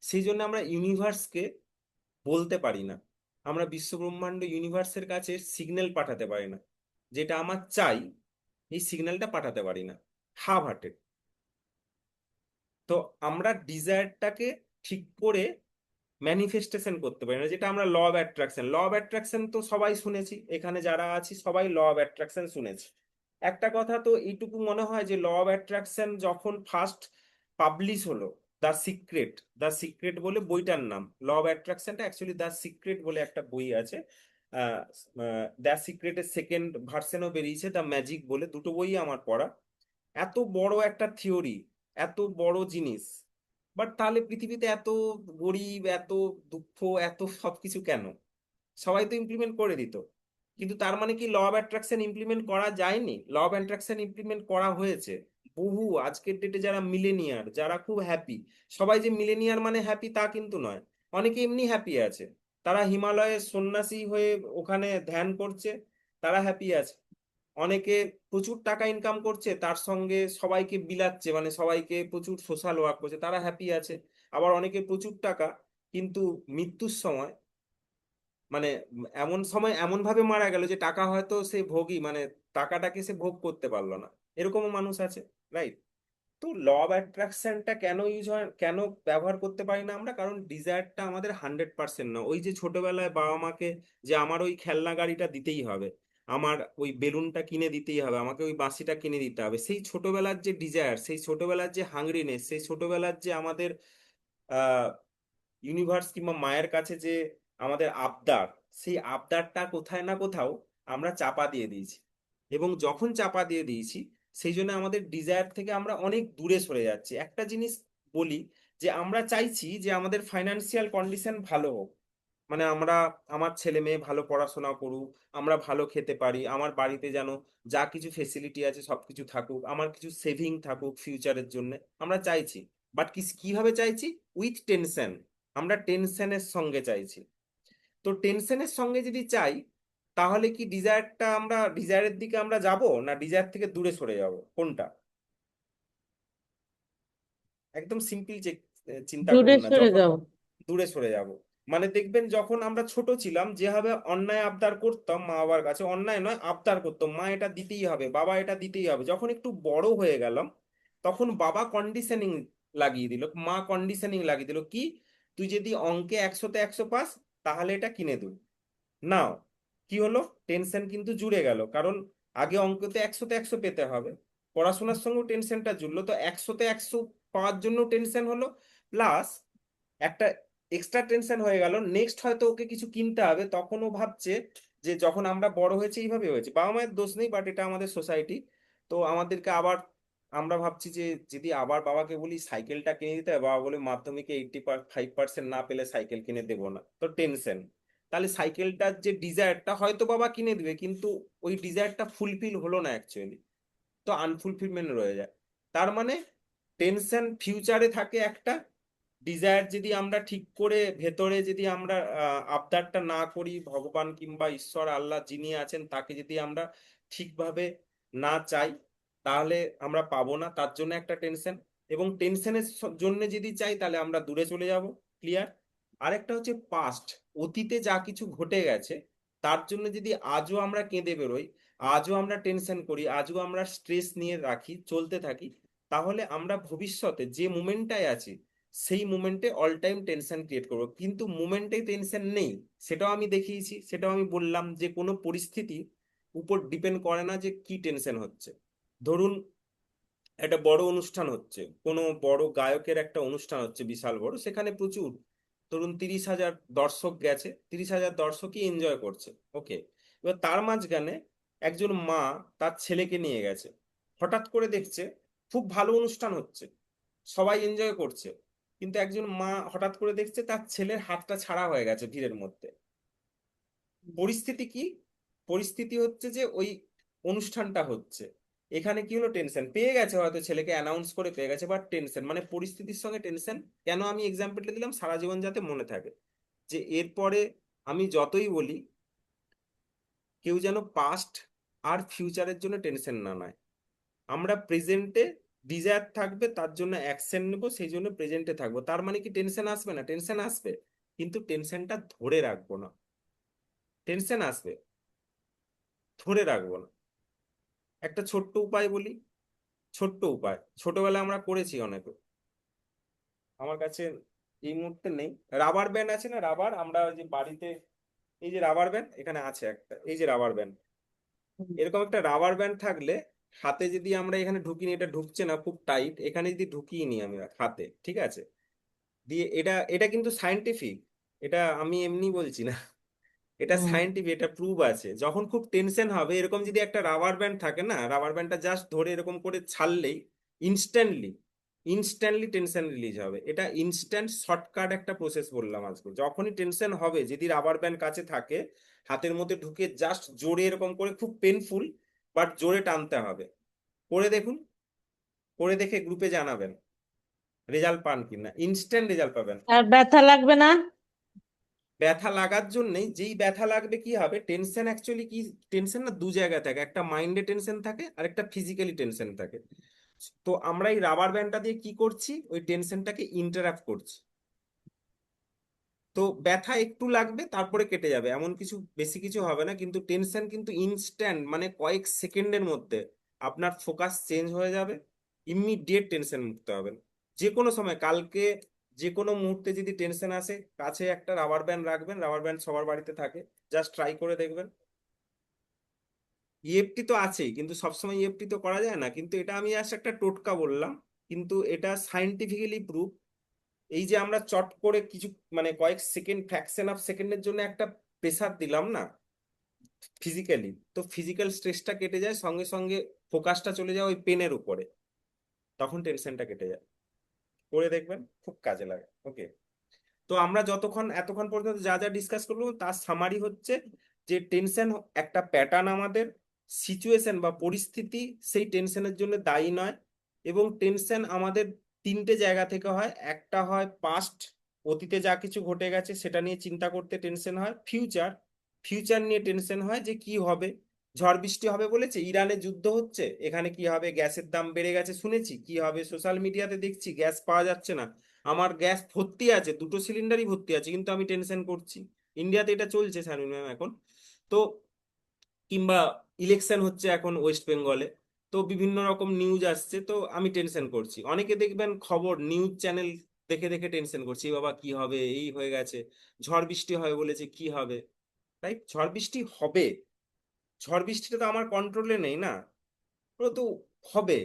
সেই জন্য আমরা ইউনিভার্সকে বলতে পারি না, আমরা বিশ্বব্রহ্মাণ্ড ইউনিভার্সের কাছে সিগন্যাল পাঠাতে পারি না, যেটা আমার চাই এই সিগন্যালটা পাঠাতে পারি না, হাফ হার্টেড। তো আমরা ডিজায়ারটাকে ঠিক করে ম্যানিফেস্টেশন করতে পারি না, যেটা আমরা law of attraction, law of attraction তো সবাই শুনেছি, এখানে যারা আছি সবাই ল অফ অ্যাট্রাকশন শুনেছি। একটা কথা তো এইটুকু মনে হয় যে ল অফ অ্যাট্রাকশন যখন ফার্স্ট পাবলিশ হলো, দ্য সিক্রেট, দ্য সিক্রেট বলে বইটার নাম, ল অফ অ্যাট্রাকশনটা অ্যাকচুয়ালি দ্য সিক্রেট বলে একটা বই আছে। দ্য সিক্রেটের সেকেন্ড ভার্সনও বেরিয়েছে, দ্য ম্যাজিক বলে, দুটো বই আমার পড়া। এত বড় একটা থিওরি, এত বড় জিনিস, বাট তাহলে পৃথিবীতে এত গরিব, এত দুঃখ, এত সবকিছু কেন? সবাই তো ইমপ্লিমেন্ট করে দিত, কিন্তু তার মানে কি ল অফ অ্যাট্রাকশন ইমপ্লিমেন্ট করা যায়নি? ল অফ অ্যাট্রাকশন ইমপ্লিমেন্ট করা হয়েছে। বহু আজকের ডেটে যারা মিলেনিয়ার, যারা খুব হ্যাপি, সবাই যে মিলেনিয়ার মানে হ্যাপি তা কিন্তু নয়, অনেকে এমনি হ্যাপি আছে, তারা হিমালয়ে সন্ন্যাসী হয়ে ওখানে ধ্যান করছে, তারা হ্যাপি আছে। অনেকে প্রচুর টাকা ইনকাম করছে, তার সঙ্গে সবাইকে বিলাচ্ছে, মানে সবাইকে প্রচুর সোশ্যাল ওয়ার্ক করছে, তারা হ্যাপি আছে। আবার অনেকে প্রচুর টাকা, কিন্তু মৃত্যুর সময় মানে এমন সময় এমন ভাবে মারা গেল যে টাকা হয়তো সে ভোগী, মানে টাকাটাকে সে ভোগ করতে পারলো না, এরকমও মানুষ আছে, রাইট? তো ল অফ অ্যাট্রাকশনটা কেন ইউজ হয়, কেন ব্যবহার করতে পারি না আমরা? কারণ ডিজায়ারটা আমাদের 100% না। ওই যে ছোটবেলায় বাবা মাকে যে আমার ওই খেলনা গাড়িটা দিতেই হবে, আমার ওই বেলুনটা কিনে দিতেই হবে, আমাকে ওই বাঁশিটা কিনে দিতে হবে, সেই ছোটবেলার যে ডিজায়ার, সেই ছোটবেলার যে হাংরিনেস, সেই ছোটবেলার যে আমাদের ইউনিভার্স কিংবা মায়ের কাছে যে আমাদের আবদার, সেই আবদারটা কোথায় না কোথাও আমরা চাপা দিয়ে দিয়েছি। এবং যখন চাপা দিয়ে দিয়েছি, সেই জন্য আমাদের ডিজায়ার থেকে আমরা অনেক দূরে সরে যাচ্ছি। একটা জিনিস বলি, যে আমরা চাইছি যে আমাদের ফাইনান্সিয়াল কন্ডিশন ভালো হোক, মানে আমরা, আমার ছেলে মেয়ে ভালো পড়াশোনা করুক, আমরা ভালো খেতে পারি, আমার বাড়িতে যেন যা কিছু ফেসিলিটি আছে সবকিছু থাকুক, আমার কিছু সেভিং থাকুক ফিউচারের জন্য, আমরা চাইছি। বাট কিভাবে চাইছি? With tension. আমরা টেনশনের সঙ্গে চাইছি। তো টেনশনের সঙ্গে যদি চাই, তাহলে কি ডিজায়ারটা, আমরা ডিজায়ারের দিকে আমরা যাব না ডিজায়ার থেকে দূরে সরে যাব, কোনটা? একদম সিম্পল চিন্তা দূরে করুন না, সরে যখন যাব। দূরে সরে যাব, মানে দেখবেন যখন আমরা ছোট ছিলাম যেভাবে অন্যায় আবদার করতাম মা বাবার কাছে, অন্যায় নয় আবদার করতাম, মা এটা দিতেই হবে, বাবা এটা দিতেই হবে, যখন একটু বড় হয়ে গেলাম তখন বাবা কন্ডিশনিং লাগিয়ে দিল, মা কন্ডিশনিং লাগিয়ে দিল, কি তুই যদি অঙ্কে 100-তে 100 পাস তাহলে এটা কিনে দেব। নাও, কি হলো? টেনশন কিন্তু জুড়ে গেল, কারণ আগে অঙ্কতে 100-তে 100 পেতে হবে, পড়াশোনার সঙ্গে টেনশনটা জুড়লো, তো 100-তে 100 পাওয়ার জন্য টেনশন হলো, প্লাস একটা এক্সট্রা টেনশন হয়ে গেল, নেক্সট হয়তো ওকে কিছু কিনতে হবে, তখন ও ভাবছে যে যখন আমরা বড় হয়েছে এইভাবে হয়েছে, বাবা মায়ের দোষ নেই, বাট এটা আমাদের সোসাইটি। তো আমাদেরকে আবার, আমরা ভাবছি যে যদি আবার বাবাকে বলি সাইকেলটা কিনে দিতে হবে, বাবা বলে মাধ্যমিকে 85% না পেলে সাইকেল কিনে দেবো না, তো টেনশন। তাহলে সাইকেলটার যে ডিজায়ারটা হয়তো বাবা কিনে দিবে, কিন্তু ওই ডিজায়ারটা ফুলফিল হলো না অ্যাকচুয়ালি, তো আনফুলফিলমেন্ট রয়ে যায়। তার মানে টেনশন ফিউচারে থাকে একটা, ডিজায়ার যদি আমরা ঠিক করে ভেতরে যদি আমরা আবদারটা না করি, ভগবান কিংবা ঈশ্বর আল্লাহ যিনি আছেন তাকে যদি আমরা ঠিকভাবে না চাই, তাহলে আমরা পাবো না, তার জন্য একটা টেনশন। এবং টেনশনের জন্য যদি চাই তাহলে আমরা দূরে চলে যাব, ক্লিয়ার? আরেকটা হচ্ছে পাস্ট, অতীতে যা কিছু ঘটে গেছে তার জন্য যদি আজও আমরা কেঁদে বেরোই, আজও আমরা টেনশন করি, আজও আমরা স্ট্রেস নিয়ে রাখি, চলতে থাকি, তাহলে আমরা ভবিষ্যতে যে মোমেন্টটায় আছি সেই মোমেন্টে অল টাইম টেনশন ক্রিয়েট করবো। কিন্তু মোমেন্টে টেনশন নেই, সেটাও আমি দেখিয়েছি, সেটাও আমি বললাম যে কোনো পরিস্থিতি উপর ডিপেন্ড করে না যে কি টেনশন হচ্ছে। ধরুন একটা বড় অনুষ্ঠান হচ্ছে, কোনো বড় গায়কের একটা অনুষ্ঠান হচ্ছে বিশাল বড়, সেখানে প্রচুর ধরুন 30,000 দর্শক গেছে, 30,000 দর্শকই এনজয় করছে। ওকে, এবার তার মাঝখানে একজন মা তার ছেলেকে নিয়ে গেছে, হঠাৎ করে দেখছে খুব ভালো অনুষ্ঠান হচ্ছে, সবাই এনজয় করছে, কিন্তু একজন মা হঠাৎ করে দেখছে তার ছেলের হাতটা ছাড়া হয়ে গেছে ভিড়ের মধ্যে। পরিস্থিতি কি? পরিস্থিতি হচ্ছে যে ওই অনুষ্ঠানটা হচ্ছে, এখানে কি হলো, টেনশন পেয়ে গেছে, হয়তো ছেলেকে অ্যানাউন্স করে পেয়ে গেছে, বাট টেনশন, মানে পরিস্থিতির সঙ্গে টেনশন। কেন আমি এক্সাম্পলটা দিলাম, সারা জীবন যাতে মনে থাকে, যে এরপরে আমি যতই বলি, কেউ যেন পাস্ট আর ফিউচারের জন্য টেনশন না নেয়। আমরা প্রেজেন্টে ডিজায়ার থাকবে, তার জন্য অ্যাকশন নেবো, সেই জন্য প্রেজেন্টে থাকবো। তার মানে কি টেনশন আসবে না? টেনশন আসবে, কিন্তু টেনশনটা ধরে রাখবো না। টেনশন আসবে, ধরে রাখবো না। একটা ছোট্ট উপায় বলি, ছোট্ট উপায়, ছোটবেলায় আমরা করেছি অনেক। আমার কাছে এই মুহূর্তে নেই, রাবার ব্যান্ড আছে না, রাবার, আমরা ওই যে বাড়িতে, এই যে রাবার ব্যান্ড এখানে আছে একটা, এই যে রাবার ব্যান্ড, এরকম একটা রাবার ব্যান্ড থাকলে হাতে যদি আমরা এখানে ঢুকিয়ে এটা ঢুকছে না খুব টাইট, এখানে যদি ঢুকিয়ে নিই আমি হাতে, ঠিক আছে, দিয়ে এটা এটা কিন্তু সায়েন্টিফিক, এটা আমি এমনি বলছি না, এটা হুম। সায়েন্টিফিক, এটা প্রুভ আছে। যখন খুব টেনশন হবে, এরকম যদি একটা রাবার ব্যান্ড থাকে না, রাবার ব্যান্ডটা জাস্ট ধরে এরকম করে ছাড়লেই ইনস্ট্যান্টলি ইনস্ট্যান্টলি টেনশন রিলিজ হবে। এটা ইনস্ট্যান্ট শর্টকাট একটা প্রসেস বললাম আজকে। যখনই টেনশন হবে, যদি রাবার ব্যান্ড কাছে থাকে, হাতের মধ্যে ঢুকে জাস্ট জোরে এরকম করে, খুব পেনফুল বাট জোরে টানতে হবে। করে দেখুন, করে দেখে গ্রুপে জানাবেন রেজাল্ট পান কিনা, ইনস্ট্যান্ট রেজাল্ট পাবেন। আর ব্যথা লাগবে না? ব্যথা লাগার জন্যই, যেই ব্যথা লাগবে কি হবে, টেনশন অ্যাকচুয়ালি কি, টেনশন না দু জায়গায় থাকে, একটা মাইন্ডে টেনশন থাকে আর একটা ফিজিক্যালি টেনশন থাকে। তো আমরা এই রাবার ব্যান্ডটা দিয়ে কি করছি, ওই টেনশনটাকে ইন্টারাপ্ট করছি। তো ব্যথা একটু লাগবে, তারপরে কেটে যাবে, এমন কিছু বেশি কিছু হবে না, কিন্তু টেনশন কিন্তু ইনস্ট্যান্ট, মানে কয়েক সেকেন্ডের মধ্যে আপনার ফোকাস চেঞ্জ হয়ে যাবে, ইমিডিয়েট টেনশন মুক্ত হবেন। যে কোনো সময়, কালকে যে কোনো মুহূর্তে যদি টেনশন আসে, কাছে একটা রাবার ব্যান্ড রাখবেন, রাবার ব্যান্ড সবার বাড়িতে থাকে, জাস্ট ট্রাই করে দেখবেন। ইএফটি তো আছেই, কিন্তু সবসময় ইএফটি তো করা যায় না, কিন্তু এটা আমি জাস্ট একটা টোটকা বললাম, কিন্তু এটা সায়েন্টিফিক্যালি প্রুফ। এই যে আমরা চট করে কিছু, মানে কয়েক সেকেন্ড, ফ্র্যাকশন অফ সেকেন্ডের জন্য একটা প্রেসার দিলাম না ফিজিক্যালি, তো ফিজিক্যাল স্ট্রেসটা কেটে যায়, সঙ্গে সঙ্গে ফোকাসটা চলে যায় ওই পেনের উপরে, তখন টেনশনটা কেটে যায়। করে দেখবেন, খুব কাজে লাগে। ওকে, তো আমরা যতক্ষণ এতক্ষণ পর্যন্ত যা যা ডিসকাস করবো তার সামারি হচ্ছে যে টেনশন একটা প্যাটার্ন, আমাদের সিচুয়েশন বা পরিস্থিতি সেই টেনশনের জন্য দায়ী নয়, এবং টেনশন আমাদের তিনটে জায়গা থেকে হয়। একটা হয় পাস্ট, অতীতে যা কিছু ঘটে গেছে সেটা নিয়ে চিন্তা করতে টেনশন হয়। ফিউচার, ফিউচার নিয়ে টেনশন হয় যে কি হবে, ঝড় বৃষ্টি হবে বলেছে, ইরানে যুদ্ধ হচ্ছে, এখানে কি হবে, গ্যাসের দাম বেড়ে গেছে শুনেছি, কি হবে, সোশ্যাল মিডিয়াতে দেখছি গ্যাস পাওয়া যাচ্ছে না, আমার গ্যাস ভর্তি আছে, দুটো সিলিন্ডারই ভর্তি আছে, কিন্তু আমি টেনশন করছি। ইন্ডিয়াতে এটা চলছে শারমিন ম্যাম এখন। তো কিংবা ইলেকশন হচ্ছে এখন ওয়েস্ট বেঙ্গলে, তো বিভিন্ন রকম নিউজ আসছে, তো আমি টেনশন করছি। অনেকে দেখবেন খবর নিউজ চ্যানেল দেখে দেখে টেনশন করছি, "এ বাবা কি হবে, এই হয়ে গেছে, ঝড় বৃষ্টি হবে বলেছে, কি হবে?" রাইট, ঝড় বৃষ্টি হবে, ঝড় বৃষ্টিটা তো আমার কন্ট্রোলে নেই না, ওটা তো হবে।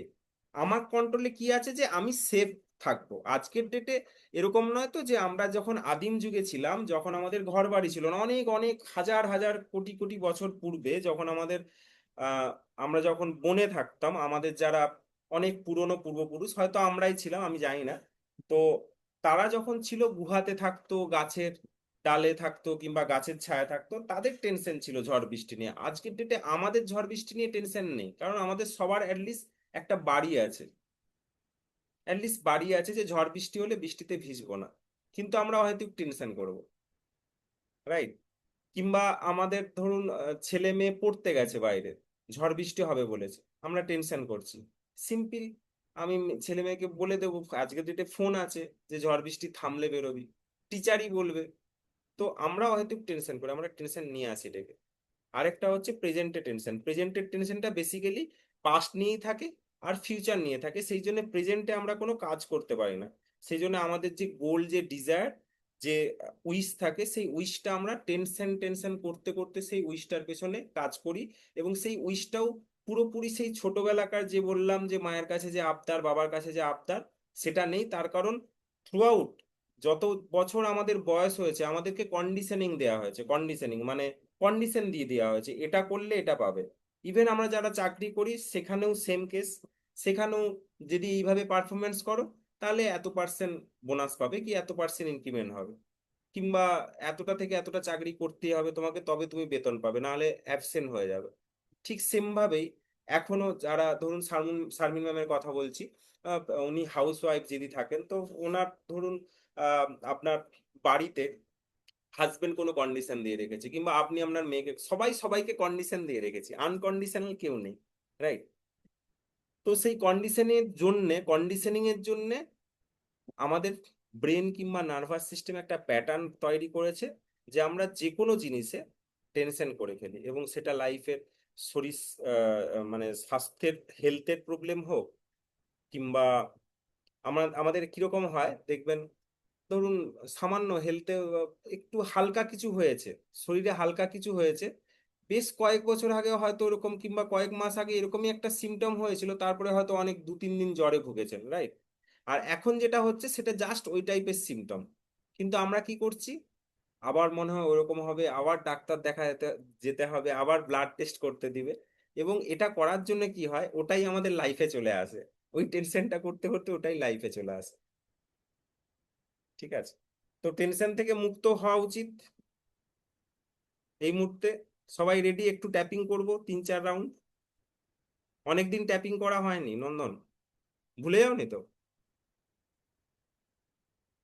আমার কন্ট্রোলে কি আছে, যে আমি সেফ থাকবো। আজকের ডেটে এরকম নয় তো, যে আমরা যখন আদিম যুগে ছিলাম, যখন আমাদের ঘর বাড়ি ছিল না, অনেক অনেক হাজার হাজার কোটি কোটি বছর পূর্বে, যখন আমাদের আহ আমরা যখন বনে থাকতাম, আমাদের যারা অনেক পুরনো পূর্বপুরুষ, হয়তো আমরাই ছিলাম, আমি জানি না, তো তারা যখন ছিল গুহাতে থাকতো, গাছের ডালে থাকতো কিংবা গাছের ছায়া থাকতো, তাদের টেনশন ছিল ঝড় বৃষ্টি নিয়ে। আজকের ডেটে আমাদের ঝড় বৃষ্টি নিয়ে টেনশন নেই, কারণ আমাদের সবার অ্যাটলিস্ট একটা বাড়ি আছে, অ্যাটলিস্ট বাড়ি আছে, যে ঝড় বৃষ্টি হলে বৃষ্টিতে ভিজবো না, কিন্তু আমরা হয়তো টেনশন করব। রাইট, কিংবা আমাদের ধরুন ছেলে মেয়ে পড়তে গেছে বাইরে, ঝড় বৃষ্টি হবে বলেছে, আমরা টেনশন করছি। সিম্পল, আমি ছেলে মেয়েকে বলে দেবো, আজকের ডেটে ফোন আছে, যে ঝড় বৃষ্টি থামলে বেরোবি, টিচারই বলবে। তো আমরা হয়তো টেনশন করি, আমরা টেনশন নিয়ে আসি এটাকে। আরেকটা হচ্ছে প্রেজেন্টে টেনশন, প্রেজেন্টের টেনশনটা বেসিক্যালি পাস্ট নিয়েই থাকে আর ফিউচার নিয়ে থাকে, সেই জন্য প্রেজেন্টে আমরা কোনো কাজ করতে পারি না। সেই জন্য আমাদের যে গোল, যে ডিজায়ার, যে উইশ থাকে, সেই উইশটা আমরা টেনশন টেনশন করতে করতে সেই উইশটার পেছনে কাজ করি, এবং সেই উইশটাও পুরোপুরি সেই ছোটবেলাকার যে বললাম যে মায়ের কাছে যে আবদার, বাবার কাছে যে আবদার, সেটা নেই। তার কারণ থ্রু আউট যত বছর আমাদের বয়স হয়েছে আমাদেরকে কন্ডিশনিং দেওয়া হয়েছে। কন্ডিশনিং মানে কন্ডিশন দিয়ে দেওয়া হয়েছে, এটা করলে এটা পাবে। ইভেন আমরা যারা চাকরি করি সেখানেও সেম কেস। সেখানেও যদি এইভাবে পারফরমেন্স করো তাহলে এত পার্সেন্ট বোনাস পাবে, কি এত পার্সেন্ট ইনক্রিমেন্ট হবে, কিংবা এতটা থেকে এতটা চাকরি করতে হবে তোমাকে, তবে তুমি বেতন পাবে, না হলে অ্যাবসেন্ট হয়ে যাবে। ঠিক সেম ভাবেই এখনো যারা ধরুন শারমিন ম্যামের কথা বলছি, উনি হাউস ওয়াইফ যদি থাকেন তো ওনার ধরুন আপনার বাড়িতে হাজবেন্ড কোনো কন্ডিশন দিয়ে রেখেছে, কিংবা আপনি আপনার মেয়েকে, সবাই সবাইকে কন্ডিশন দিয়ে রেখেছি, আনকন্ডিশনাল কেউ নেই, রাইট? তো সেই কন্ডিশনিং এর জন্য আমাদের ব্রেন কিংবা নার্ভাস সিস্টেম একটা প্যাটার্ন তৈরি করেছে যে আমরা যে কোনো জিনিসে টেনশন করে ফেলি, এবং সেটা লাইফের শরীর মানে স্বাস্থ্যের হেলথের প্রবলেম হোক, কিংবা আমাদের কিরকম হয় দেখবেন, ধরুন সামান্য হেলথে একটু হালকা কিছু হয়েছে, শরীরে হালকা কিছু হয়েছে, বেশ কয়েক বছর আগে হয়তো ওরকম, কিংবা কয়েক মাস আগে এরকমই একটা সিমটম হয়েছিল, তারপরে হয়তো অনেক 2-3 দিন জ্বরে ভুগেছেন, রাইট? আর এখন যেটা হচ্ছে সেটা জাস্ট ওই টাইপের সিমটম, কিন্তু আমরা কি করছি, আবার মনে হয় ওরকম হবে, আবার ডাক্তার দেখা যেতে যেতে হবে, আবার ব্লাড টেস্ট করতে দিবে, এবং এটা করার জন্য কি হয়, ওটাই আমাদের লাইফে চলে আসে, ওই টেনশনটা করতে করতে ওটাই লাইফে চলে আসে। ঠিক আছে? তো টেনশন থেকে মুক্ত হওয়া উচিত এই মুহূর্তে। সবাই রেডি? একটু ট্যাপিং করব 3-4 রাউন্ড। অনেকদিন ট্যাপিং করা হয়নি নন্দন, ভুলে যাওনি তো?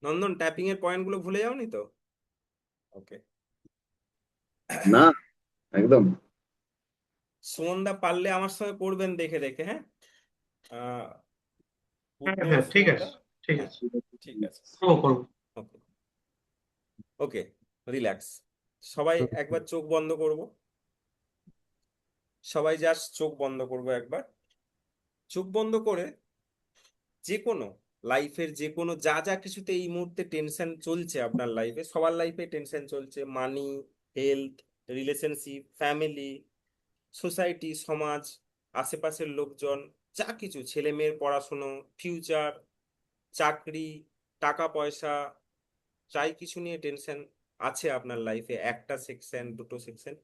নন্দন, ট্যাপিং এর পয়েন্টগুলো ভুলে যাওনি তো? ওকে। না, একদম। সুমনদা পারলে আমার সঙ্গে করবেন দেখে দেখে, হ্যাঁ? আহ হ্যাঁ বুদ্ধ, হ্যাঁ, ঠিক সুমনদা। আছে, ঠিক হ্যাঁ, আছে, ঠিক আছে। করবো করবো। ওকে, ওকে, রিল্যাক্স। সবাই একবার চোখ বন্ধ করব। সবাই জাস্ট চোখ বন্ধ করব একবার। চোখ বন্ধ করে যে কোনো লাইফের যে কোনো যা যা কিছুতে এই মুহূর্তে টেনশন চলছে, আপনার লাইফে, সবার লাইফে টেনশন চলছে, মানি, হেলথ, রিলেশনশিপ, ফ্যামিলি, সোসাইটি, সমাজ, আশেপাশের লোকজন, যা কিছু, ছেলে মেয়ের পড়াশুনো, ফিউচার, চাকরি, টাকা পয়সা, যাই কিছু নিয়ে টেনশন আছে আপনার লাইফে, একটা সেকশন, দুটো সেকশন,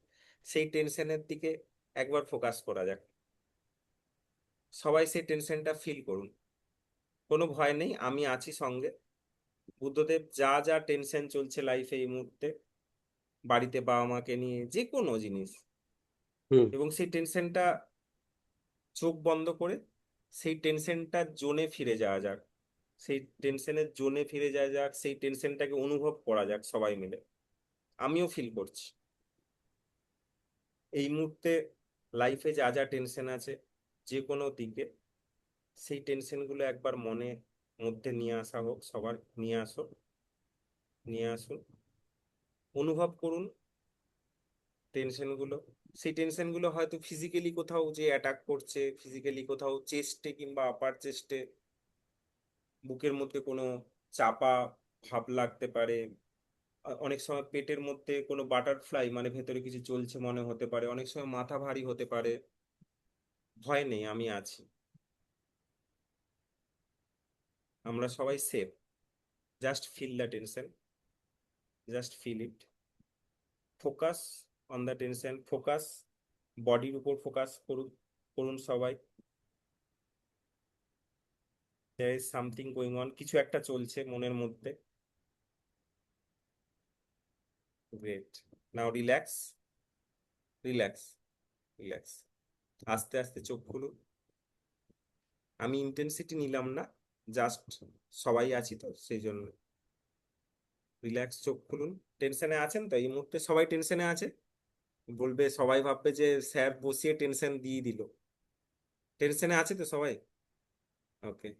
সেই টেনশনের দিকে একবার ফোকাস করা যাক। সবাই সেই টেনশনটা ফিল করুন। কোনো ভয় নেই, আমি আছি সঙ্গে। বুদ্ধদেব যা যা টেনশন চলছে লাইফে এই মুহূর্তে, বাড়িতে বাবা মাকে নিয়ে যে কোনো জিনিস, হুম। এবং সেই টেনশনটা চোখ বন্ধ করে সেই টেনশনটার জোনে ফিরে যাওয়া যাক। সেই টেনশনের জোনে ফিরে যাওয়া যাক, সেই টেনশনটাকে অনুভব করা যাক সবাই মিলে। আমিও ফিল করছি এই মুহূর্তে লাইফে যা যা টেনশন আছে যে কোনো দিকে, সেই টেনশনগুলো একবার মনে মধ্যে নিয়ে আসা হোক, সবার নিয়ে আসো, নিয়ে আসুন, অনুভব করুন টেনশনগুলো। সেই টেনশনগুলো হয়তো ফিজিক্যালি কোথাও যে অ্যাটাক করছে, ফিজিক্যালি কোথাও চেস্টে কিংবা আপার চেস্টে, বুকের মধ্যে কোনো চাপা ভাব লাগতে পারে, অনেক সময় পেটের মধ্যে কোনো বাটারফ্লাই মানে ভেতরে কিছু চলছে মনে হতে পারে, অনেক সময় মাথা ভারী হতে পারে। ভয় নেই, আমি আছি, আমরা সবাই safe. Just feel the tension, just feel it, focus on the tension, focus বডির উপর, ফোকাস করুন, করুন সবাই। There is something going on, কিছু একটা চলছে মনের মধ্যে। Great. Now relax, relax, relax. আস্তে আস্তে চোখ খুলুন। আমি ইন্টেন্সিটি নিলাম না, জাস্ট সবাই আছি তো সেই জন্য। রিল্যাক্স, চোখ খুলুন। টেনশনে আছেন তো এই মুহূর্তে? সবাই টেনশনে আছে? বলবে, সবাই ভাববে যে স্যার বসিয়ে টেনশন দিয়ে দিল। টেনশনে আছে তো সবাই? ওকে,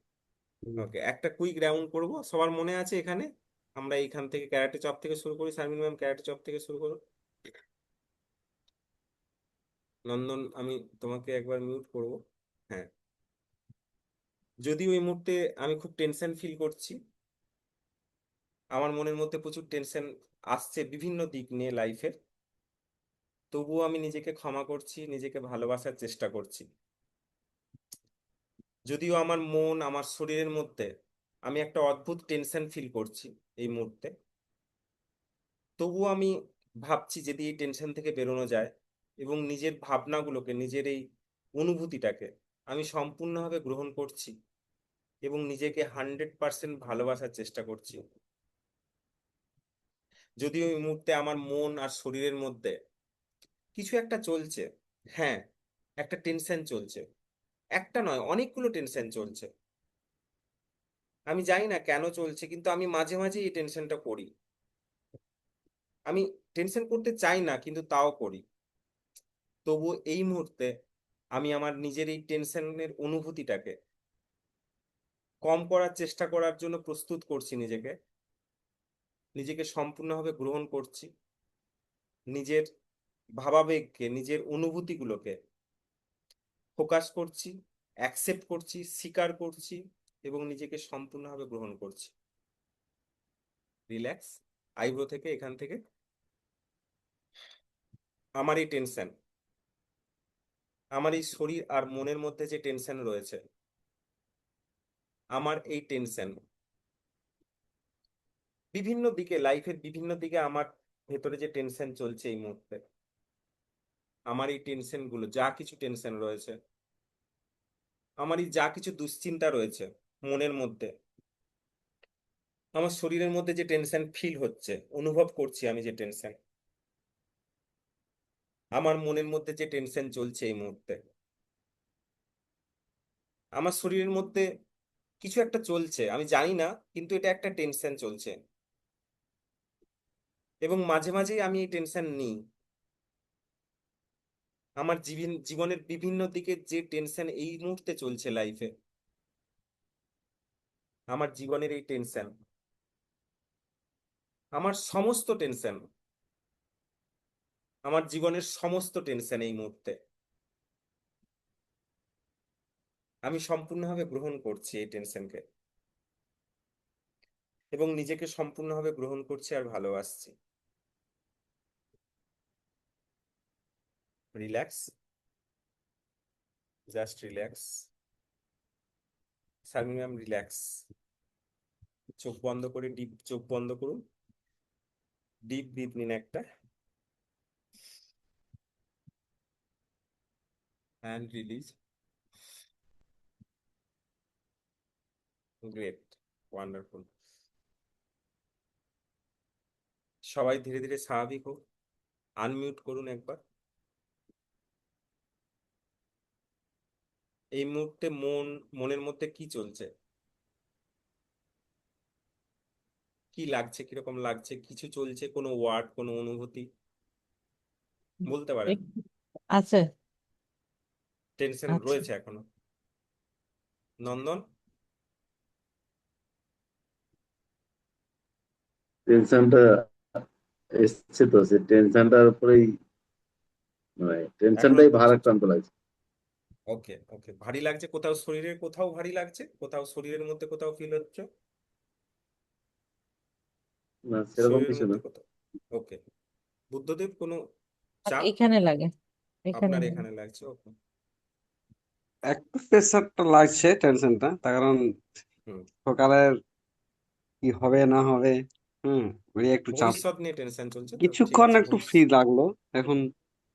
ওকে, একটা কুইক রাউন্ড করব। সবার মনে আছে এখানে আমরা এইখান থেকে ক্যারাটে চপ থেকে শুরু করি? শারমিন ম্যাম ক্যারাটে চপ থেকে শুরু করো। নন্দন, আমি তোমাকে একবার মিউট করব। হ্যাঁ, যদি ওই মুহূর্তে আমি খুব টেনশন ফিল করছি, আমার মনের মধ্যে প্রচুর টেনশন আসছে বিভিন্ন দিক নিয়ে লাইফের, তো তবুও আমি নিজেকে ক্ষমা করছি, নিজেকে ভালোবাসার চেষ্টা করছি। যদিও আমার মন, আমার শরীরের মধ্যে আমি একটা অদ্ভুত টেনশন ফিল করছি এই মুহূর্তে, তবুও আমি ভাবছি যদি এই টেনশন থেকে বেরোনো যায় এবং নিজের ভাবনাগুলোকে, নিজের এই অনুভূতিটাকে আমি সম্পূর্ণভাবে গ্রহণ করছি এবং নিজেকে 100% ভালোবাসার চেষ্টা করছি। যদিও এই মুহূর্তে আমার মন আর শরীরের মধ্যে কিছু একটা চলছে, হ্যাঁ, একটা টেনশন চলছে, একটা নয় অনেকগুলো টেনশন চলছে। আমি জানি না কেন চলছে, কিন্তু আমি মাঝে মাঝে এই টেনশনটা করি। আমি টেনশন করতে চাই না, কিন্তু তাও করি। তবু এই মুহূর্তে আমি আমার নিজের এই টেনশনের অনুভূতিটাকে কম করার চেষ্টা করার জন্য প্রস্তুত করছি নিজেকে, নিজেকে সম্পূর্ণভাবে গ্রহণ করছি, নিজের ভাবাবেগকে, নিজের অনুভূতিগুলোকে ফোকাস করছি, অ্যাকসেপ্ট করছি, স্বীকার করছি এবং নিজেকে সম্পূর্ণভাবে গ্রহণ করছি। রিল্যাক্স। আইব্রো থেকে, এখান থেকে। আমার এই টেনশন, আমার এই শরীর আর মনের মধ্যে যে টেনশন রয়েছে, আমার এই টেনশন বিভিন্ন দিকে, লাইফের বিভিন্ন দিকে আমার ভেতরে যে টেনশন চলছে এই মুহূর্তে, আমার এই টেনশন গুলো, যা কিছু টেনশন রয়েছে, আমার এই যা কিছু দুশ্চিন্তা রয়েছে মনের মধ্যে, আমার শরীরের মধ্যে যে টেনশন ফিল হচ্ছে, অনুভব করছি আমি যে টেনশন, আমার মনের মধ্যে যে টেনশন চলছে এই মুহূর্তে, আমার শরীরের মধ্যে কিছু একটা চলছে, আমি জানি না, কিন্তু এটা একটা টেনশন চলছে এবং মাঝে মাঝেই আমি এই টেনশন নিই। আমার জীবনের বিভিন্ন দিকে যে টেনশন এই মুহূর্তে চলছে লাইফে, আমার জীবনের এই টেনশন, আমার সমস্ত টেনশন, আমার জীবনের সমস্ত টেনশন এই মুহূর্তে আমি সম্পূর্ণভাবে গ্রহণ করছি এই টেনশনকে এবং নিজেকে সম্পূর্ণভাবে গ্রহণ করছি আর ভালোবাসছি। Relax, just relax. Sharmin ma'am relax. চোখ বন্ধ করে ডিপ চোখ বন্ধ করুন, ডিপ ব্রিথ নিন একটা, অ্যান্ড রিলিজ। Great, wonderful. সবাই ধীরে ধীরে স্বাভাবিক হোক। আনমিউট করুন একবার। এই মুহূর্তে মনের মধ্যে কি চলছে, কি লাগছে, কিরকম লাগছে, কিছু চলছে, কোনো ওয়ার্ড, কোনো অনুভূতি বলতে পারেন? আছে। টেনশন আচ্ছা। রয়েছে এখনো? নন্দন? টেনশনটা এসছে তো, সে টেনশনটার উপরেই মানে এখনো টেনশনটাই চলছে? ভারাক্রান্ত লাগছে। ওকে ওকে, ভারী লাগছে কোথাও, শরীরের কোথাও ভারী লাগছে, কোথাও শরীরের মধ্যে কোথাও ফিল হচ্ছে? না, সেরকম শরীরের কিছু না। মধ্যে কোথাও? ওকে। বুদ্ধদেব, কোনো আর চাপ? এখানে লাগে, এখানে আপনার লাগে। এখানে লাগছে? ওকে। একটু প্রেশারটা লাগছে, টেনশনটা, তার কারণ হুম। সকালের কি হবে না হবে, হুম, ওই একটু চাপ। ভবিষ্যৎ নিয়ে টেনশন চলছে তো, ঠিক কিছুক্ষণ আছে, একটু ফ্রি লাগলো, এখন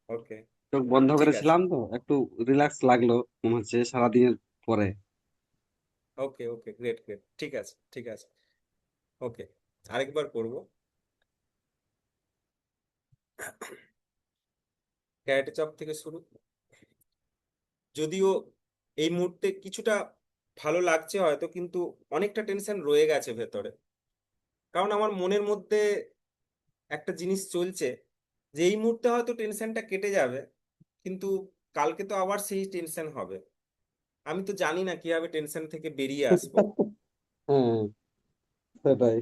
ওকে, চোখ বন্ধ ঠিক আছে, করেছিলাম তো একটু রিল্যাক্স লাগলো, মনে হচ্ছে সারাদিনের পরে। ওকে ওকে, গ্রেট গ্রেট, ঠিক আছে ঠিক আছে, ওকে। আরেকবার করব। ক্যারাটে চপ থেকে শুরু। যদিও এই মুহূর্তে কিছুটা ভালো লাগছে হয়তো, কিন্তু অনেকটা টেনশন রয়ে গেছে ভেতরে, কারণ আমার মনের মধ্যে একটা জিনিস চলছে যে এই মুহূর্তে হয়তো টেনশনটা কেটে যাবে, কিন্তু কালকে তো আবার সেই টেনশন হবে। আমি তো জানি না কিভাবে টেনশন থেকে বেরিয়ে আসবো। হ্যাঁ, সেটাই।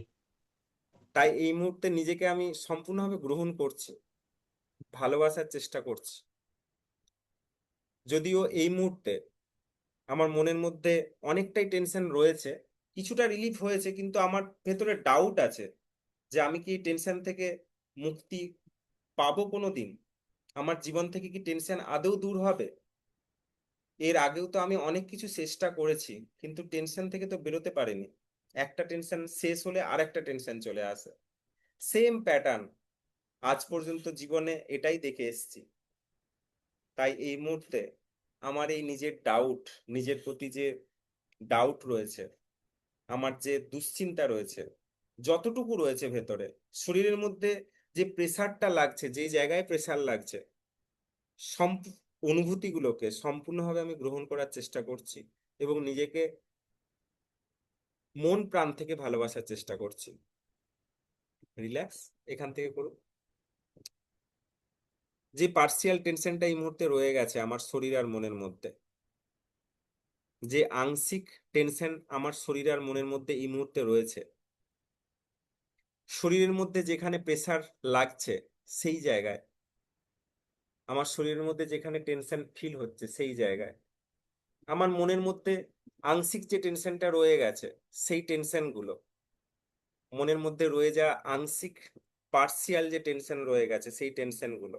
তাই এই মুহূর্তে নিজেকে আমি সম্পূর্ণভাবে গ্রহণ করছি, ভালোবাসার চেষ্টা করছি। যদিও এই মুহূর্তে আমার মনের মধ্যে অনেকটাই টেনশন রয়েছে, কিছুটা রিলিফ হয়েছে, কিন্তু আমার ভেতরে ডাউট আছে যে আমি কি টেনশন থেকে মুক্তি পাবো কোনো দিন, আমার জীবন থেকে কি টেনশন আদৌ দূর হবে? এর আগেও তো আমি অনেক কিছু চেষ্টা করেছি, কিন্তু টেনশন থেকে তো বেরোতে পারিনি। একটা টেনশন শেষ হলে আরেকটা টেনশন চলে আসে, সেম প্যাটার্ন। আজ পর্যন্ত জীবনে এটাই দেখে এসেছি। তাই এই মুহূর্তে আমার এই নিজের ডাউট, নিজের প্রতি যে ডাউট রয়েছে, আমার যে দুশ্চিন্তা রয়েছে, যতটুকু রয়েছে ভেতরে, শরীরের মধ্যে যে প্রেসারটা লাগছে, যে জায়গায় প্রেসার লাগছে, অনুভূতিগুলোকে সম্পূর্ণভাবে আমি গ্রহণ করার চেষ্টা করছি এবং নিজেকে মন প্রাণ থেকে ভালোবাসার চেষ্টা করছি। রিল্যাক্স এখান থেকে করুন। যে পার্সিয়াল টেনশনটা এই মুহূর্তে রয়ে গেছে আমার শরীর আর মনের মধ্যে, যে আংশিক টেনশন আমার শরীর আর মনের মধ্যে এই মুহূর্তে রয়েছে, শরীরের মধ্যে যেখানে প্রেসার লাগছে সেই জায়গায়, আমার শরীরের মধ্যে যেখানে টেনশন ফিল হচ্ছে সেই জায়গায়, আমার মনের মধ্যে আংশিক যে টেনশনটা রয়ে গেছে, সেই টেনশনগুলো, মনের মধ্যে রয়ে যাওয়া আংশিক পার্সিয়াল যে টেনশন রয়ে গেছে, সেই টেনশনগুলো,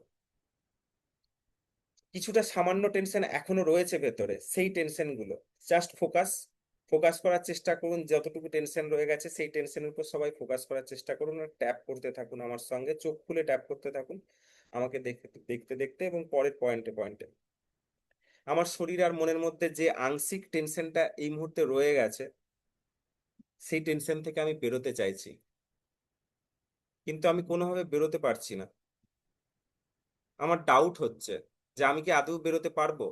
কিছুটা সামান্য টেনশন এখনো রয়েছে ভেতরে, সেই টেনশনগুলো জাস্ট ফোকাস করার চেষ্টা করুন। যতটুকু টেনশন রয়ে গেছে সেই টেনশনের উপর সবাই ফোকাস করার চেষ্টা করুন, আর ট্যাপ করতে থাকুন আমার সঙ্গে, চোখ খুলে ট্যাপ করতে থাকুন আমাকে দেখতে দেখতে দেখতে, এবং পরের পয়েন্টে পয়েন্টে আমার শরীর আর মনের মধ্যে যে আংশিক টেনশনটা এই মুহূর্তে রয়ে গেছে, সেই টেনশন থেকে আমি বেরোতে চাইছি, কিন্তু আমি কোনোভাবে বেরোতে পারছি না। আমার ডাউট হচ্ছে যে আমি কি আদৌ বেরোতে পারবো।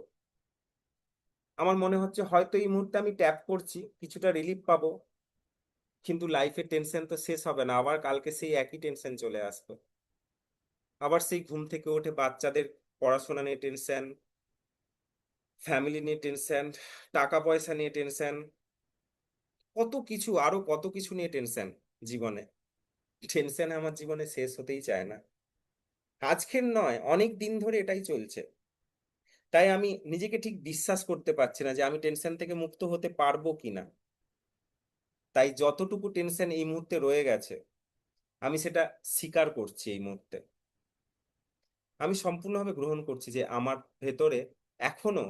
আমার মনে হচ্ছে হয়তো এই মুহূর্তে আমি ট্যাপ করছি, কিছুটা রিলিফ পাবো, কিন্তু লাইফের টেনশন তো শেষ হবে না, আবার কালকে সেই একই টেনশন চলে আসবে। আবার সেই ঘুম থেকে উঠে বাচ্চাদের পড়াশোনা নিয়ে টেনশন, ফ্যামিলি নিয়ে টেনশন, টাকা পয়সা নিয়ে টেনশন, কত কিছু, আরো কত কিছু নিয়ে টেনশন জীবনে। টেনশন আমার জীবনে শেষ হতেই চায় না, আজকের নয় অনেক দিন ধরে এটাই চলছে। তাই আমি নিজেকে ঠিক বিশ্বাস করতে পারছি না যে আমি টেনশন থেকে মুক্ত হতে পারবো কিনা। তাই যতটুকু টেনশন এই মুহূর্তে রয়ে গেছে, আমি সেটা স্বীকার করছি এই মুহূর্তে। আমি সম্পূর্ণভাবে গ্রহণ করছি যে আমার ভেতরে এখনো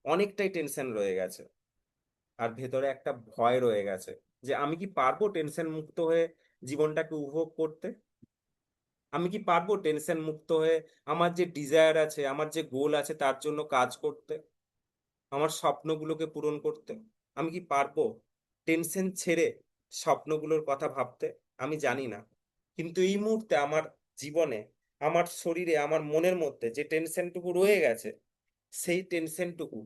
অনেকটাই টেনশন রয়ে গেছে, আর ভেতরে একটা ভয় রয়ে গেছে যে আমি কি পারবো টেনশন মুক্ত হয়ে জীবনটাকে উপভোগ করতে। আমি কি পারবো টেনশন মুক্ত হয়ে আমার যে ডিজায়ার আছে, আমার যে গোল আছে তার জন্য কাজ করতে, আমার স্বপ্নগুলোকে পূরণ করতে। আমি কি পারবো টেনশন ছেড়ে স্বপ্নগুলোর কথা ভাবতে? আমি জানি না, কিন্তু এই মুহূর্তে আমার জীবনে, আমার শরীরে, আমার মনের মধ্যে যে টেনশনটুকু রয়ে গেছে, সেই টেনশনটুকু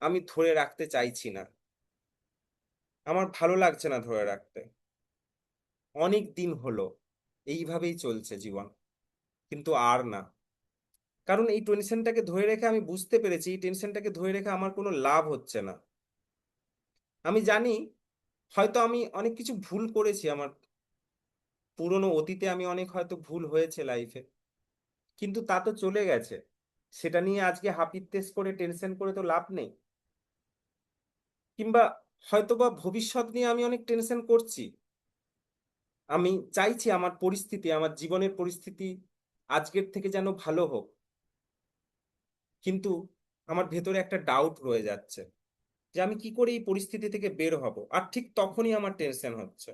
আমি ধরে রাখতে চাইছি না। আমার ভালো লাগছে না ধরে রাখতে। অনেক দিন হলো এইভাবেই চলছে জীবন, কিন্তু আর না। কারণ এই টেনশনটাকে ধরে রেখে আমি বুঝতে পেরেছি এই টেনশনটাকে ধরে রেখে আমার কোনো লাভ হচ্ছে না। আমি জানি হয়তো আমি অনেক কিছু ভুল করেছি, আমার পুরনো অতীতে আমি অনেক হয়তো ভুল হয়েছে লাইফে, কিন্তু তা তো চলে গেছে। সেটা নিয়ে আজকে হাপিত্তেশ করে টেনশন করে তো লাভ নেই। কিংবা হয়তোবা ভবিষ্যৎ নিয়ে আমি অনেক টেনশন করছি। আমি চাইছি আমার পরিস্থিতি, আমার জীবনের পরিস্থিতি আজকের থেকে যেন ভালো হোক, কিন্তু আমার ভেতরে একটা ডাউট রয়ে যাচ্ছে যে আমি কি করে এই পরিস্থিতি থেকে বের হব, আর ঠিক তখনই আমার টেনশন হচ্ছে।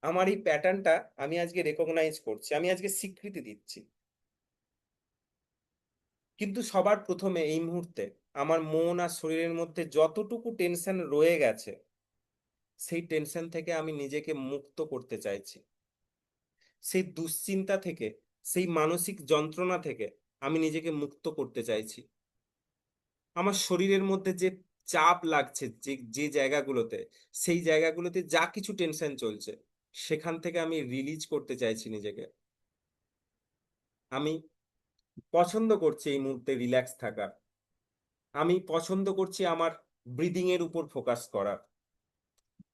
আমার এই প্যাটার্নটা আমি আজকে রেকগনাইজ করছি, আমি আজকে স্বীকৃতি দিচ্ছি। কিন্তু সবার প্রথমে এই মুহূর্তে আমার মন আর শরীরের মধ্যে যতটুকু টেনশন রয়ে গেছে, সেই টেনশন থেকে আমি নিজেকে মুক্ত করতে চাইছি। সেই দুশ্চিন্তা থেকে, সেই মানসিক যন্ত্রণা থেকে আমি নিজেকে মুক্ত করতে চাইছি। আমার শরীরের মধ্যে যে চাপ লাগছে, যে যে জায়গাগুলোতে, সেই জায়গাগুলোতে যা কিছু টেনশন চলছে, সেখান থেকে আমি রিলিজ করতে চাইছি নিজেকে। আমি পছন্দ করছি এই মুহূর্তে রিল্যাক্স থাকার। আমি পছন্দ করছি আমার ব্রিদিং এর উপর ফোকাস করার।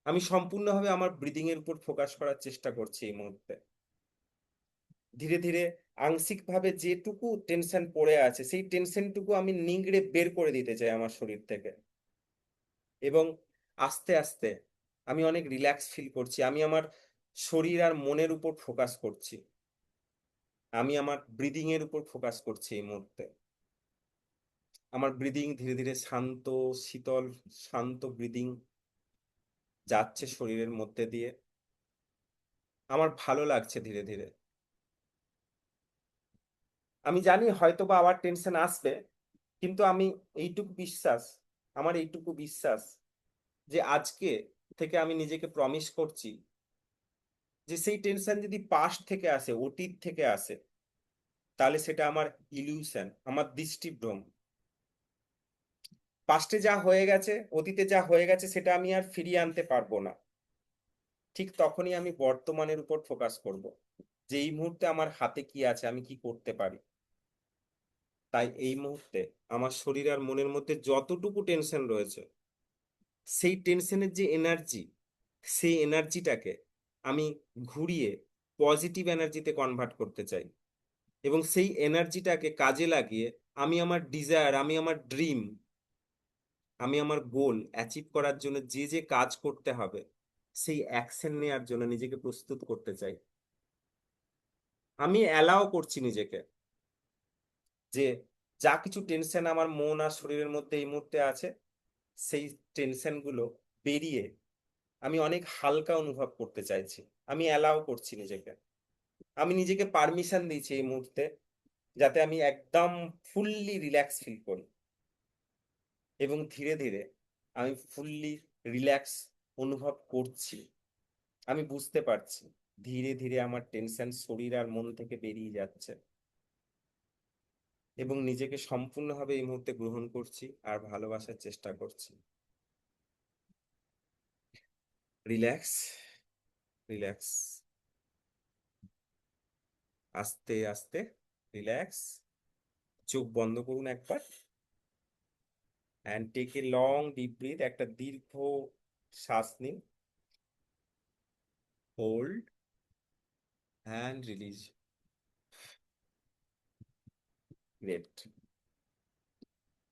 আমি সম্পূর্ণভাবে আমার ব্রিদিং এর উপর ফোকাস করার চেষ্টা করছি এই মুহূর্তে। ধীরে ধীরে আংশিকভাবে যেটুকু টেনশন পড়ে আছে, সেই টেনশনটুকু আমি নিংড়ে বের করে দিতে চাই আমার শরীর থেকে। এবং আস্তে আস্তে আমি অনেক রিল্যাক্স ফিল করছি, আমি আমার শরীর আর মনের উপর ফোকাস করছি। আমি আমার ব্রিদিং এর উপর ফোকাস করছি এই মুহূর্তে। আমার ব্রিদিং ধীরে ধীরে শান্ত, শীতল, শান্ত ব্রিদিং যাচ্ছে শরীরের মধ্যে দিয়ে। আমার ভালো লাগছে ধীরে ধীরে। আমি জানি হয়তো বা আবার টেনশন আসবে, কিন্তু আমি এইটুকু বিশ্বাস, আমার এইটুকু বিশ্বাস যে আজকে থেকে আমি নিজেকে প্রমিস করছি যে সেই টেনশন যদি পাস্ট থেকে আসে, অতীত থেকে আসে, তাহলে সেটা আমার ইলিউশন, আমার দৃষ্টিভ্রম। পাস্টে যা হয়ে গেছে, অতীতে যা হয়ে গেছে, সেটা আমি আর ফিরিয়ে আনতে পারবো না। ঠিক তখনই আমি বর্তমানের উপর ফোকাস করব, যে এই মুহূর্তে আমার হাতে কি আছে, আমি কি করতে পারি। তাই এই মুহূর্তে আমার শরীর আর মনের মধ্যে যতটুকু টেনশন রয়েছে, সেই টেনশনের যে এনার্জি, সেই এনার্জিটাকে আমি ঘুরিয়ে পজিটিভ এনার্জিতে কনভার্ট করতে চাই। এবং সেই এনার্জিটাকে কাজে লাগিয়ে আমি আমার ডিজায়ার, আমি আমার ড্রিম, আমি আমার গোল অ্যাচিভ করার জন্য যে যে কাজ করতে হবে, সেই অ্যাকশন নেওয়ার জন্য নিজেকে প্রস্তুত করতে চাই। আমি অ্যালাও করছি নিজেকে যে যা কিছু টেনশন আমার মন আর শরীরের মধ্যে এই মুহূর্তে আছে, সেই টেনশনগুলো বেরিয়ে আমি অনেক হালকা অনুভব করতে চাইছি। আমি অ্যালাও করছি নিজেকে। আমি নিজেকে পারমিশন দিয়েছি এই মুহূর্তে, যাতে আমি একদম ফুললি রিল্যাক্স ফিল করি। এবং ধীরে ধীরে আমি ফুললি রিল্যাক্স অনুভব করছি। আমি বুঝতে পারছি ধীরে ধীরে আমার টেনশন শরীর আর মন থেকে বেরিয়ে যাচ্ছে। এবং নিজেকে সম্পূর্ণভাবে এই মুহূর্তে গ্রহণ করছি আর ভালোবাসার চেষ্টা করছি। রিল্যাক্স, রিল্যাক্স, আস্তে আস্তে রিল্যাক্স। চোখ বন্ধ করুন একবার, and take a long deep breath. একটা দীর্ঘ শ্বাস নিন, হোল্ড অ্যান্ড রিলিজ। গ্রেট।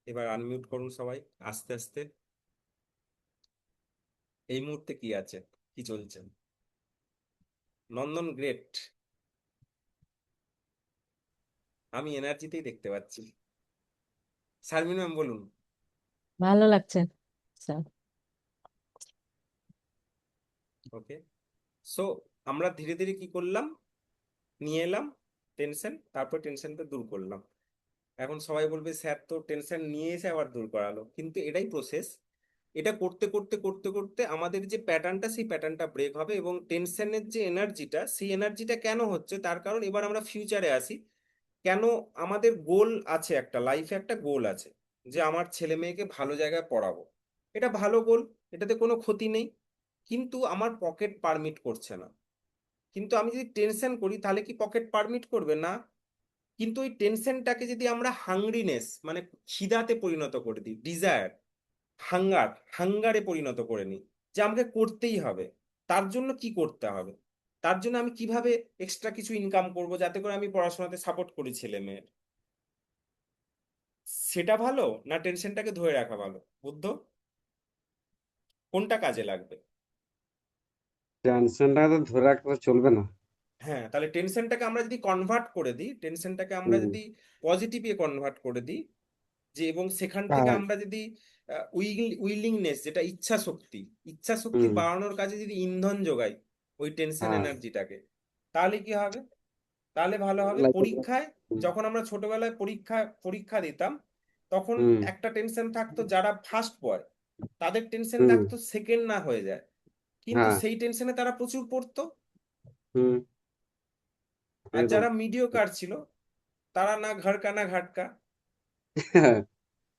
এবার আনমিউট করুন সবাই আস্তে আস্তে। এই মুহূর্তে কি আছে, কি চলছে? নন্দন গ্রেট। আমি এনার্জিতেই দেখতে পাচ্ছি। শারমিন ম্যাম বলুন। ভালো লাগছে স্যার। ওকে, সো আমরা ধীরে ধীরে কি করলাম, নিয়ে এলাম টেনশন, তারপর টেনশনটা দূর করলাম। এখন সবাই বলবে স্যার তো টেনশন নিয়ে এসে আবার দূর করালো, কিন্তু এটাই প্রসেস। এটা করতে করতে করতে করতে আমাদের যে প্যাটার্নটা, সেই প্যাটার্নটা ব্রেক হবে। এবং টেনশনের যে এনার্জিটা, সেই এনার্জিটা কেন হচ্ছে, তার কারণ এবার আমরা ফিউচারে আসি। কেন? আমাদের গোল আছে, একটা লাইফে একটা গোল আছে, যে আমার ছেলে মেয়েকে ভালো জায়গায় পড়াবো। এটা ভালো গোল, এটাতে কোনো ক্ষতি নেই। কিন্তু আমার পকেট পারমিট করছে না। কিন্তু আমি যদি টেনশন করি, তাহলে কি পকেট পারমিট করবে? না। কিন্তু ওই টেনশনটাকে যদি আমরা হাংরিনেস, মানে খিদাতে পরিণত করে দিই, ডিজায়ার, হাঙ্গার, হাঙ্গারে পরিণত করে নিই, যে আমাকে করতেই হবে, তার জন্য কি করতে হবে, তার জন্য আমি কিভাবে এক্সট্রা কিছু ইনকাম করব যাতে করে আমি পড়াশোনাতে সাপোর্ট করি ছেলে মেয়ের, সেটা ভালো না টেনশনটাকে ধরে রাখা ভালো? বুদ্ধ, কোনটা কাজে লাগবে? টেনশনটাকে তো ধরে রাখতে চলবে না। হ্যাঁ, তাহলে টেনশনটাকে আমরা যদি কনভার্ট করে দিই, টেনশনটাকে আমরা হুম। যদি পজিটিভে কনভার্ট করে দিই, যে এবং সেখান থেকে হ্যাঁ। আমরা যদি উইলিংনেস, যেটা ইচ্ছা শক্তি, ইচ্ছা শক্তি হুম। বাড়ানোর কাজে যদি ইন্ধন যোগাই ওই টেনশন হ্যাঁ। এনার্জিটাকে, তাহলে কি হবে? তাহলে ভালো হবে। লাইক। পরীক্ষায় যখন আমরা ছোটবেলায় পরীক্ষা পরীক্ষা দিতাম, তখন হুম। একটা টেনশন থাকতো, যারা ফার্স্ট বয় তাদের টেনশন হুম। থাকতো সেকেন্ড না হয়ে যায়, কিন্তু হ্যাঁ। সেই টেনশনে তারা প্রচুর পড়তো। হুম। আর একদম। যারা মিডিওকার ছিল, তারা না ঘাড়কা না ঘাটকা।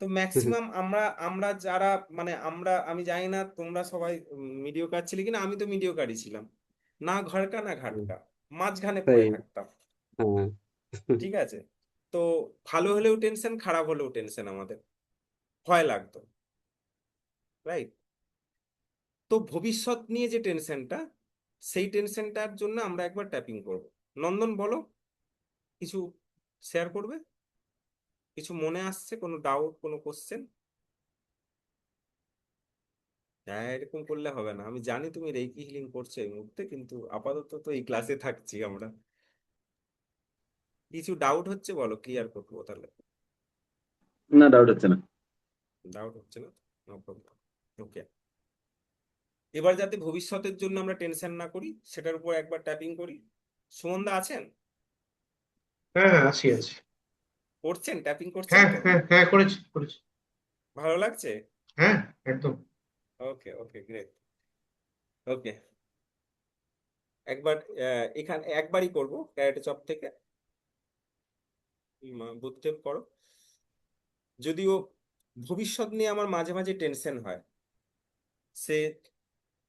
তো ম্যাক্সিমাম আমরা আমরা যারা, মানে আমরা, আমি জানি না তোমরা সবাই মিডিওকার ছিলে কিনা, আমি তো মিডিওকারই ছিলাম। না ঘাড়কা না ঘাটকা, মাঝখানে পড়ে তাই। থাকতাম। হ্যাঁ। ঠিক আছে? তো ভালো হলেও টেনশন, খারাপ হলেও টেনশন, আমাদের ভয় লাগতো, রাইট? তো ভবিষ্যৎ নিয়ে যে টেনশনটা, সেই টেনশনটার জন্য আমরা একবার ট্যাপিং করব। নন্দন বলো, কিছু শেয়ার করবে? কিছু মনে আসছে, কোনো ডাউট, কোনো কোশ্চেন? হ্যাঁ, এরকম করলে হবে না। আমি জানি তুমি রেকি হিলিং করছো এই মুহূর্তে, কিন্তু আপাতত তো এই ক্লাসে থাকছি আমরা। কিছু ডাউট হচ্ছে বলো, ক্লিয়ার করবো তাহলে। না, ডাউট হচ্ছে না। ডাউট হচ্ছে না, নো প্রবলেম। ওকে, এবার যাতে ভবিষ্যতের জন্য আমরা টেনশন না করি সেটার উপর একবার ট্যাপিং করি। সুমনদা আছেন? হ্যাঁ হ্যাঁ, আছি আছি। করছেন, ট্যাপিং করছেন হ্যাঁ তো? হ্যাঁ হ্যাঁ, করেছি করেছি। ভালো লাগছে? হ্যাঁ, একদম। ওকে ওকে, গ্রেট। ওকে, একবার এখানে একবারই করব ক্যারেটে চপ থেকে। বুথ করো। যদিও ভবিষ্যৎ নিয়ে আমার মাঝে মাঝে টেনশন হয়, সে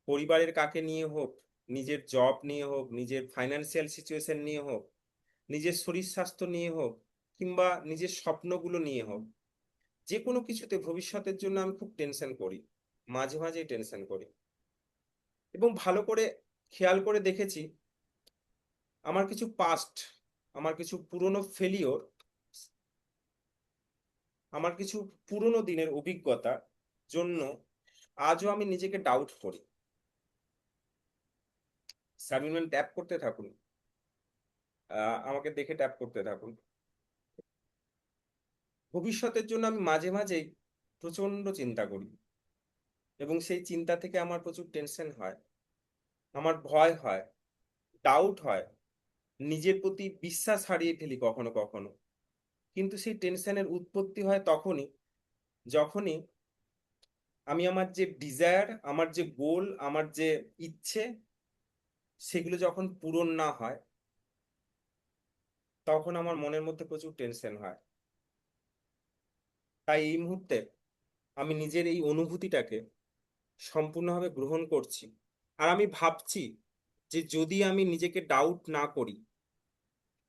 পরিবারের কাকে নিয়ে হোক, নিজের জব নিয়ে হোক, নিজের ফাইন্যান্সিয়াল সিচুয়েশন নিয়ে হোক, নিজের শরীর স্বাস্থ্য নিয়ে হোক, কিংবা নিজের স্বপ্নগুলো নিয়ে হোক, যে কোনো কিছুতে ভবিষ্যতের জন্য আমি খুব টেনশন করি, মাঝে মাঝেই টেনশন করি। এবং ভালো করে খেয়াল করে দেখেছি, আমার কিছু পাস্ট, আমার কিছু পুরনো ফেলিওর, আমার কিছু পুরনো দিনের অভিজ্ঞতার জন্য আজও আমি নিজেকে ডাউট করি। সাবিন ট্যাপ করতে থাকুন, আমাকে দেখে ট্যাপ করতে থাকুন। ভবিষ্যতের জন্য আমি মাঝে মাঝেই প্রচন্ড চিন্তা করি, এবং সেই চিন্তা থেকে আমার প্রচুর টেনশন হয়, আমার ভয় হয়, ডাউট হয়, নিজের প্রতি বিশ্বাস হারিয়ে ফেলি কখনো কখনো। কিন্তু সেই টেনশনের উৎপত্তি হয় তখনই, যখনই আমি আমার যে ডিজায়ার, আমার যে গোল, আমার যে ইচ্ছে, সেগুলো যখন পূরণ না হয়, তখন আমার মনের মধ্যে প্রচুর টেনশন হয়। তাই এই মুহূর্তে আমি নিজের এই অনুভূতিটাকে সম্পূর্ণভাবে গ্রহণ করছি। আর আমি ভাবছি যে যদি আমি নিজেকে ডাউট না করি,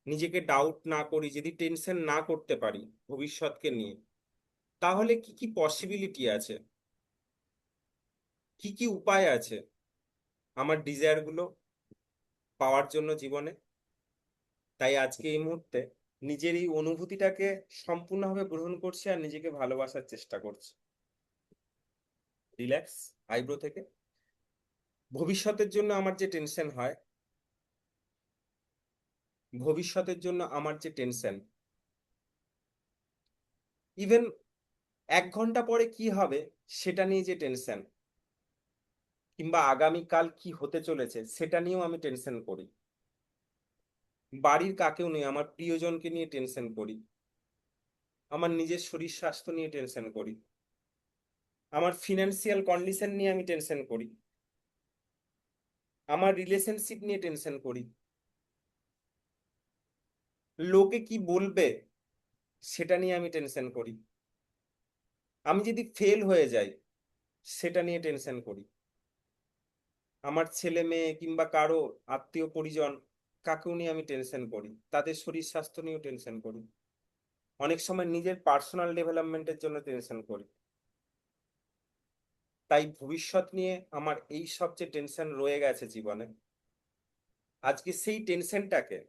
নিজেকে ডাউট না করি, যদি টেনশন না করতে পারি ভবিষ্যৎকে নিয়ে, তাহলে কি কি পসিবিলিটি আছে, কি কি উপায় আছে আমার ডিজায়ার গুলো পাওয়ার জন্য জীবনে। তাই আজকে এই মুহূর্তে নিজের এই অনুভূতিটাকে সম্পূর্ণভাবে গ্রহণ করছি আর নিজেকে ভালোবাসার চেষ্টা করছি। রিল্যাক্স, আইব্রো থেকে। ভবিষ্যতের জন্য আমার যে টেনশন হয়, ভবিষ্যতের জন্য আমার যে টেনশন, ইভেন 1 ঘন্টা পরে কি হবে সেটা নিয়ে যে টেনশন, কিংবা আগামীকাল কি হতে চলেছে সেটা নিয়েও আমি টেনশন করি। বাড়ির কাকেও নিয়ে, আমার প্রিয়জনকে নিয়ে টেনশন করি, আমার নিজের শরীর স্বাস্থ্য নিয়ে টেনশন করি, আমার ফিনান্সিয়াল কন্ডিশন নিয়ে আমি টেনশন করি, আমার রিলেশনশিপ নিয়ে টেনশন করি, লোকে কি বলবে সেটা নিয়ে আমি টেনশন করি, আমি যদি ফেল হয়ে যাই সেটা নিয়ে টেনশন করি, আমার ছেলে মেয়ে কিংবা কারো আত্মীয় পরিজন কাকেও নিয়ে আমি টেনশন করি, তাদের শরীর স্বাস্থ্য নিয়েও টেনশন করি, অনেক সময় নিজের পার্সোনাল ডেভেলপমেন্টের জন্য টেনশন করি। তাই ভবিষ্যৎ নিয়ে আমার এই সব যে টেনশন রয়ে গেছে জীবনে, আজকে সেই টেনশনটাকে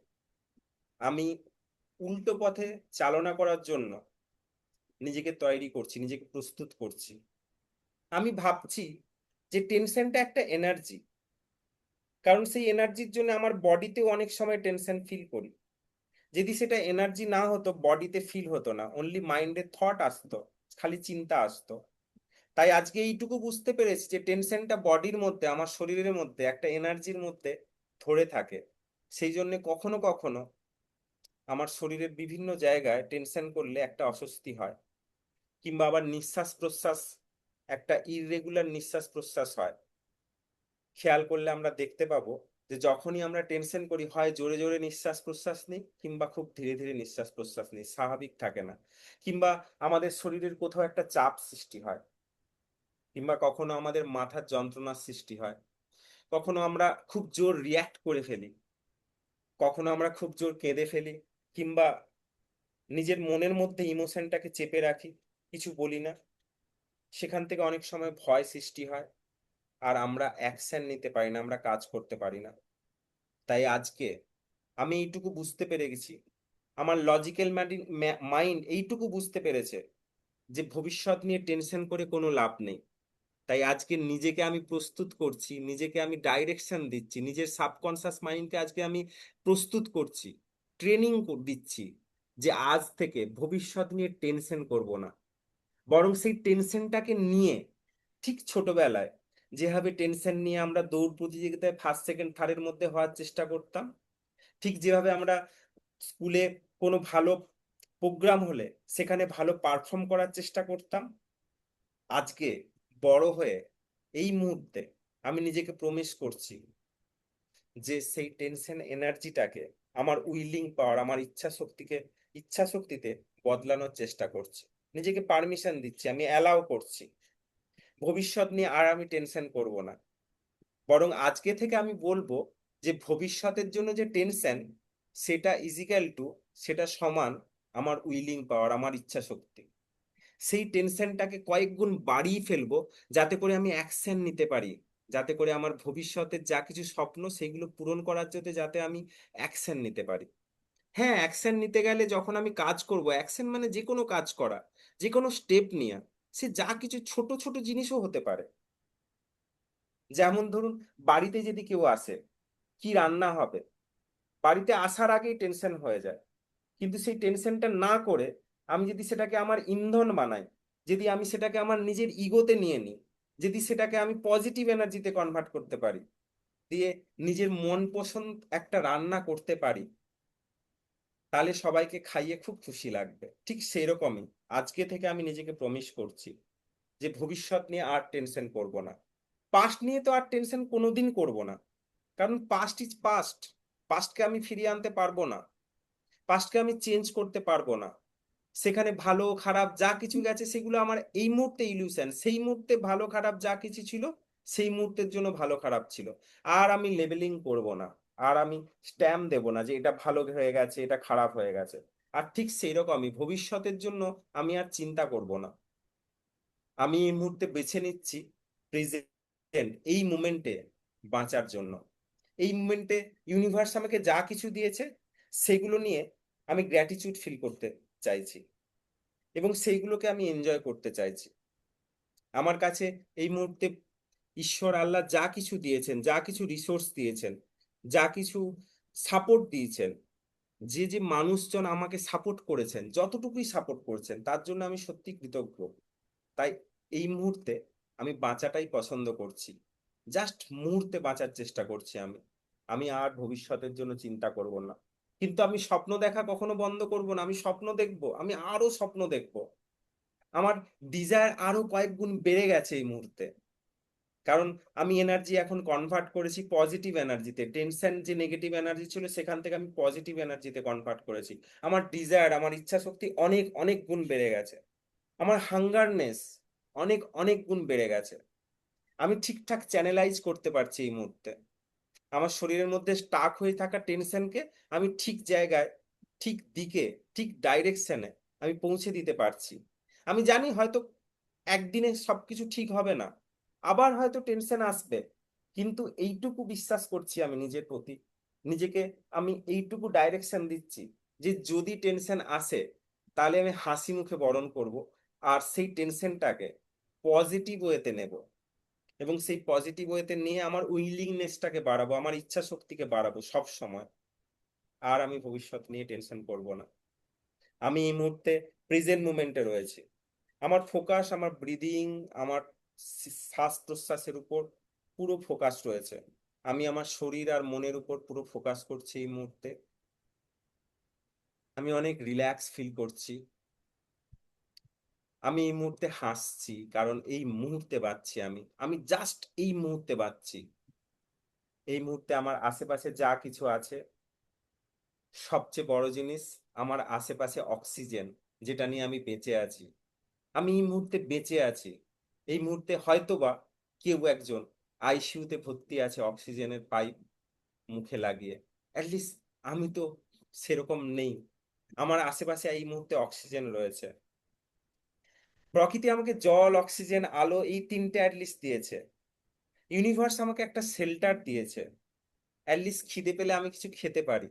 আমি উল্টো পথে চালনা করার জন্য নিজেকে তৈরি করছি, নিজেকে প্রস্তুত করছি। আমি ভাবছি যে টেনশনটা একটা এনার্জি, কারণ সেই এনার্জির জন্য আমার বডিতেও অনেক সময় টেনশন ফিল করি। যদি সেটা এনার্জি না হতো, বডিতে ফিল হতো না, অনলি মাইন্ডে থট আসতো, খালি চিন্তা আসতো। তাই আজকে এইটুকু বুঝতে পেরেছি যে টেনশনটা বডির মধ্যে, আমার শরীরের মধ্যে একটা এনার্জির মধ্যে ধরে থাকে। সেই জন্য কখনো কখনো আমার শরীরের বিভিন্ন জায়গায় টেনশন করলে একটা অস্বস্তি হয়, কিংবা আবার নিঃশ্বাস প্রশ্বাস, একটা ইররেগুলার নিঃশ্বাস প্রশ্বাস হয়। খেয়াল করলে আমরা দেখতে পাবো যে যখনই আমরা টেনশন করি, হয় জোরে জোরে নিঃশ্বাস প্রশ্বাস নিই, কিংবা খুব ধীরে ধীরে নিঃশ্বাস প্রশ্বাস নিই, স্বাভাবিক থাকে না। কিংবা আমাদের শরীরের কোথাও একটা চাপ সৃষ্টি হয়, কিংবা কখনো আমাদের মাথার যন্ত্রণার সৃষ্টি হয়, কখনো আমরা খুব জোর রিয়াক্ট করে ফেলি, কখনো আমরা খুব জোর কেঁদে ফেলি, কিংবা নিজের মনের মধ্যে ইমোশনটাকে চেপে রাখি, কিছু বলি না। সেখান থেকে অনেক সময় ভয় সৃষ্টি হয়, আর আমরা অ্যাকশন নিতে পারি না, আমরা কাজ করতে পারি না। তাই আজকে আমি এইটুকু বুঝতে পেরে গেছি, আমার লজিক্যাল মাইন্ড এইটুকু বুঝতে পেরেছে যে ভবিষ্যৎ নিয়ে টেনশন করে কোনো লাভ নেই। তাই আজকে নিজেকে আমি প্রস্তুত করছি, নিজেকে আমি ডাইরেকশন দিচ্ছি, নিজের সাবকনসিয়াস মাইন্ডকে আজকে আমি প্রস্তুত করছি ট্রেনিং দিচ্ছি যে আজ থেকে ভবিষ্যৎ নিয়ে টেনশন করব না, বরং সেই টেনশনটাকে নিয়ে ঠিক ছোটবেলায় যেভাবে টেনশন নিয়ে আমরা দৌড় প্রতিযোগিতায় ফার্স্ট সেকেন্ড থার্ডের মধ্যে হওয়ার চেষ্টা করতাম, ঠিক যেভাবে আমরা স্কুলে কোনো ভালো প্রোগ্রাম হলে সেখানে ভালো পারফর্ম করার চেষ্টা করতাম, আজকে বড় হয়ে এই মুহূর্তে আমি নিজেকে প্রমিস করছি যে সেই টেনশন এনার্জিটাকে আমার উইলিং পাওয়ার, আমার ইচ্ছা শক্তিতে বদলানোর চেষ্টা করছি। নিজেকে পারমিশন দিচ্ছি, আমি অ্যালাউ করছি ভবিষ্যৎ নিয়ে আর আমি টেনশন করব না, বরং আজকে থেকে আমি বলবো যে ভবিষ্যতের জন্য যে টেনশন, সেটা ইজিক্যাল টু, সেটা সমান আমার উইলিং পাওয়ার, আমার ইচ্ছা শক্তি। সেই টেনশনটাকে কয়েক গুণ বাড়িয়ে ফেলবো, যাতে করে আমি অ্যাকশন নিতে পারি, যাতে করে আমার ভবিষ্যতের যা কিছু স্বপ্ন সেগুলো পূরণ করার জন্য যাতে আমি অ্যাকশন নিতে পারি। হ্যাঁ, অ্যাকশন নিতে গেলে যখন আমি কাজ করব, অ্যাকশন মানে যে কোনো কাজ করা, যে কোনো স্টেপ নেওয়া, সে যা কিছু ছোট ছোট জিনিসও হতে পারে। যেমন ধরুন, বাড়িতে যদি কেউ আসে, কি রান্না হবে, বাড়িতে আসার আগেই টেনশন হয়ে যায়, কিন্তু সেই টেনশনটা না করে আমি যদি সেটাকে আমার ইন্ধন বানাই, যদি আমি সেটাকে আমার নিজের ইগোতে নিয়ে নিই, যদি সেটাকে আমি পজিটিভ এনার্জিতে কনভার্ট করতে পারি, দিয়ে নিজের মন পছন্দ একটা রান্না করতে পারি, তাহলে সবাইকে খাইয়ে খুব খুশি লাগবে। ঠিক সেই রকমই আজকে থেকে আমি নিজেকে প্রমিস করছি যে ভবিষ্যৎ নিয়ে আর টেনশন করব না। পাস্ট নিয়ে তো আর টেনশন কোনোদিন করব না, কারণ পাস্ট ইজ পাস্ট। পাস্টকে আমি ফিরিয়ে আনতে পারবো না, পাস্টকে আমি চেঞ্জ করতে পারবো না। সেখানে ভালো খারাপ যা কিছু গেছে সেগুলো আমার এই মুহূর্তে ইলিউশন, সেই মুহূর্তে ভালো খারাপ যা কিছু ছিল সেই মুহূর্তের জন্য ভালো খারাপ ছিল। আর আমি লেবেলিং করব না, আর আমি স্ট্যাম্প দেব না যে এটা ভালো হয়ে গেছে এটা খারাপ হয়ে গেছে। আর ঠিক সেই রকমই ভবিষ্যতের জন্য আমি আর চিন্তা করব না। আমি এই মুহূর্তে বেছে নিচ্ছি প্রেজেন্ট, এই মুমেন্টে বাঁচার জন্য। এই মুমেন্টে ইউনিভার্স আমাকে যা কিছু দিয়েছে সেগুলো নিয়ে আমি গ্র্যাটিটিউড ফিল করতে চাইছি, এবং সেইগুলোকে আমি এনজয় করতে চাইছি। আমার কাছে এই মুহূর্তে ঈশ্বর আল্লাহ যা কিছু দিয়েছেন, যা কিছু রিসোর্স দিয়েছেন, যা কিছু সাপোর্ট দিয়েছেন, যে যে মানুষজন আমাকে সাপোর্ট করেছেন, যতটুকুই সাপোর্ট করেছেন তার জন্য আমি সত্যি কৃতজ্ঞ। তাই এই মুহূর্তে আমি বাঁচাটাই পছন্দ করছি, জাস্ট মুহূর্তে বাঁচার চেষ্টা করছি। আমি আমি আর ভবিষ্যতের জন্য চিন্তা করব না, কিন্তু আমি স্বপ্ন দেখা কখনো বন্ধ করব না। আমি স্বপ্ন দেখব, আমি আরো স্বপ্ন দেখব। আমার ডিজায়ার আরো কয়েক গুণ বেড়ে গেছে এই মুহূর্তে, কারণ আমি এনার্জি এখন কনভার্ট করেছি পজিটিভ এনার্জিতে। টেনশন যে নেগেটিভ এনার্জি ছিল সেখান থেকে আমি পজিটিভ এনার্জিতে কনভার্ট করেছি। আমার ডিজায়ার, আমার ইচ্ছা শক্তি অনেক অনেক গুণ বেড়ে গেছে। আমার হাঙ্গারনেস অনেক অনেক গুণ বেড়ে গেছে। আমি ঠিকঠাক চ্যানেলাইজ করতে পারছি এই মুহূর্তে। আমার শরীরের মধ্যে স্টাক হয়ে থাকা টেনশনকে আমি ঠিক জায়গায়, ঠিক দিকে, ঠিক ডাইরেকশনে আমি পৌঁছে দিতে পারছি। আমি জানি হয়তো একদিনে সবকিছু ঠিক হবে না, আবার হয়তো টেনশন আসবে, কিন্তু এইটুকু বিশ্বাস করছি আমি নিজের প্রতি, নিজেকে আমি এইটুকু ডাইরেকশন দিচ্ছি যে যদি টেনশন আসে তাহলে আমি হাসি মুখে বরণ করব, আর সেই টেনশনটাকে পজিটিভ ওয়েতে নেব, এবং সেই পজিটিভ ওয়েতে নিয়ে আমার উইলিংনেসটাকে বাড়াবো, আমার ইচ্ছা শক্তিকে বাড়াবো সব সময়। আর আমি ভবিষ্যৎ নিয়ে টেনশন করব না। আমি এই মুহূর্তে প্রেজেন্ট মুমেন্টে রয়েছি। আমার ফোকাস আমার ব্রিদিং, আমার শ্বাস প্রশ্বাসের উপর পুরো ফোকাস রয়েছে। আমি আমার শরীর আর মনের উপর পুরো ফোকাস করছি এই মুহূর্তে। আমি অনেক রিল্যাক্স ফিল করছি। আমি এই মুহূর্তে হাসছি, কারণ এই মুহূর্তে বাঁচছি। আমি আমি জাস্ট এই মুহূর্তে বাঁচছি। এই মুহূর্তে আমার আশেপাশে যা কিছু আছে, সবচেয়ে বড় জিনিস আমার আশেপাশে অক্সিজেন, যেটা নিয়ে আমি বেঁচে আছি। আমি এই মুহূর্তে বেঁচে আছি। এই মুহূর্তে হয়তোবা কেউ একজন আইসিইউতে ভর্তি আছে অক্সিজেনের পাইপ মুখে লাগিয়ে, অ্যাটলিস্ট আমি তো সেরকম নেই। আমার আশেপাশে এই মুহূর্তে অক্সিজেন রয়েছে। প্রকৃতি আমাকে জল, অক্সিজেন, আলো এই তিনটে অ্যাটলিস্ট দিয়েছে। ইউনিভার্স আমাকে একটা শেল্টার দিয়েছে, অ্যাটলিস্ট খিদে পেলে আমি কিছু খেতে পারি।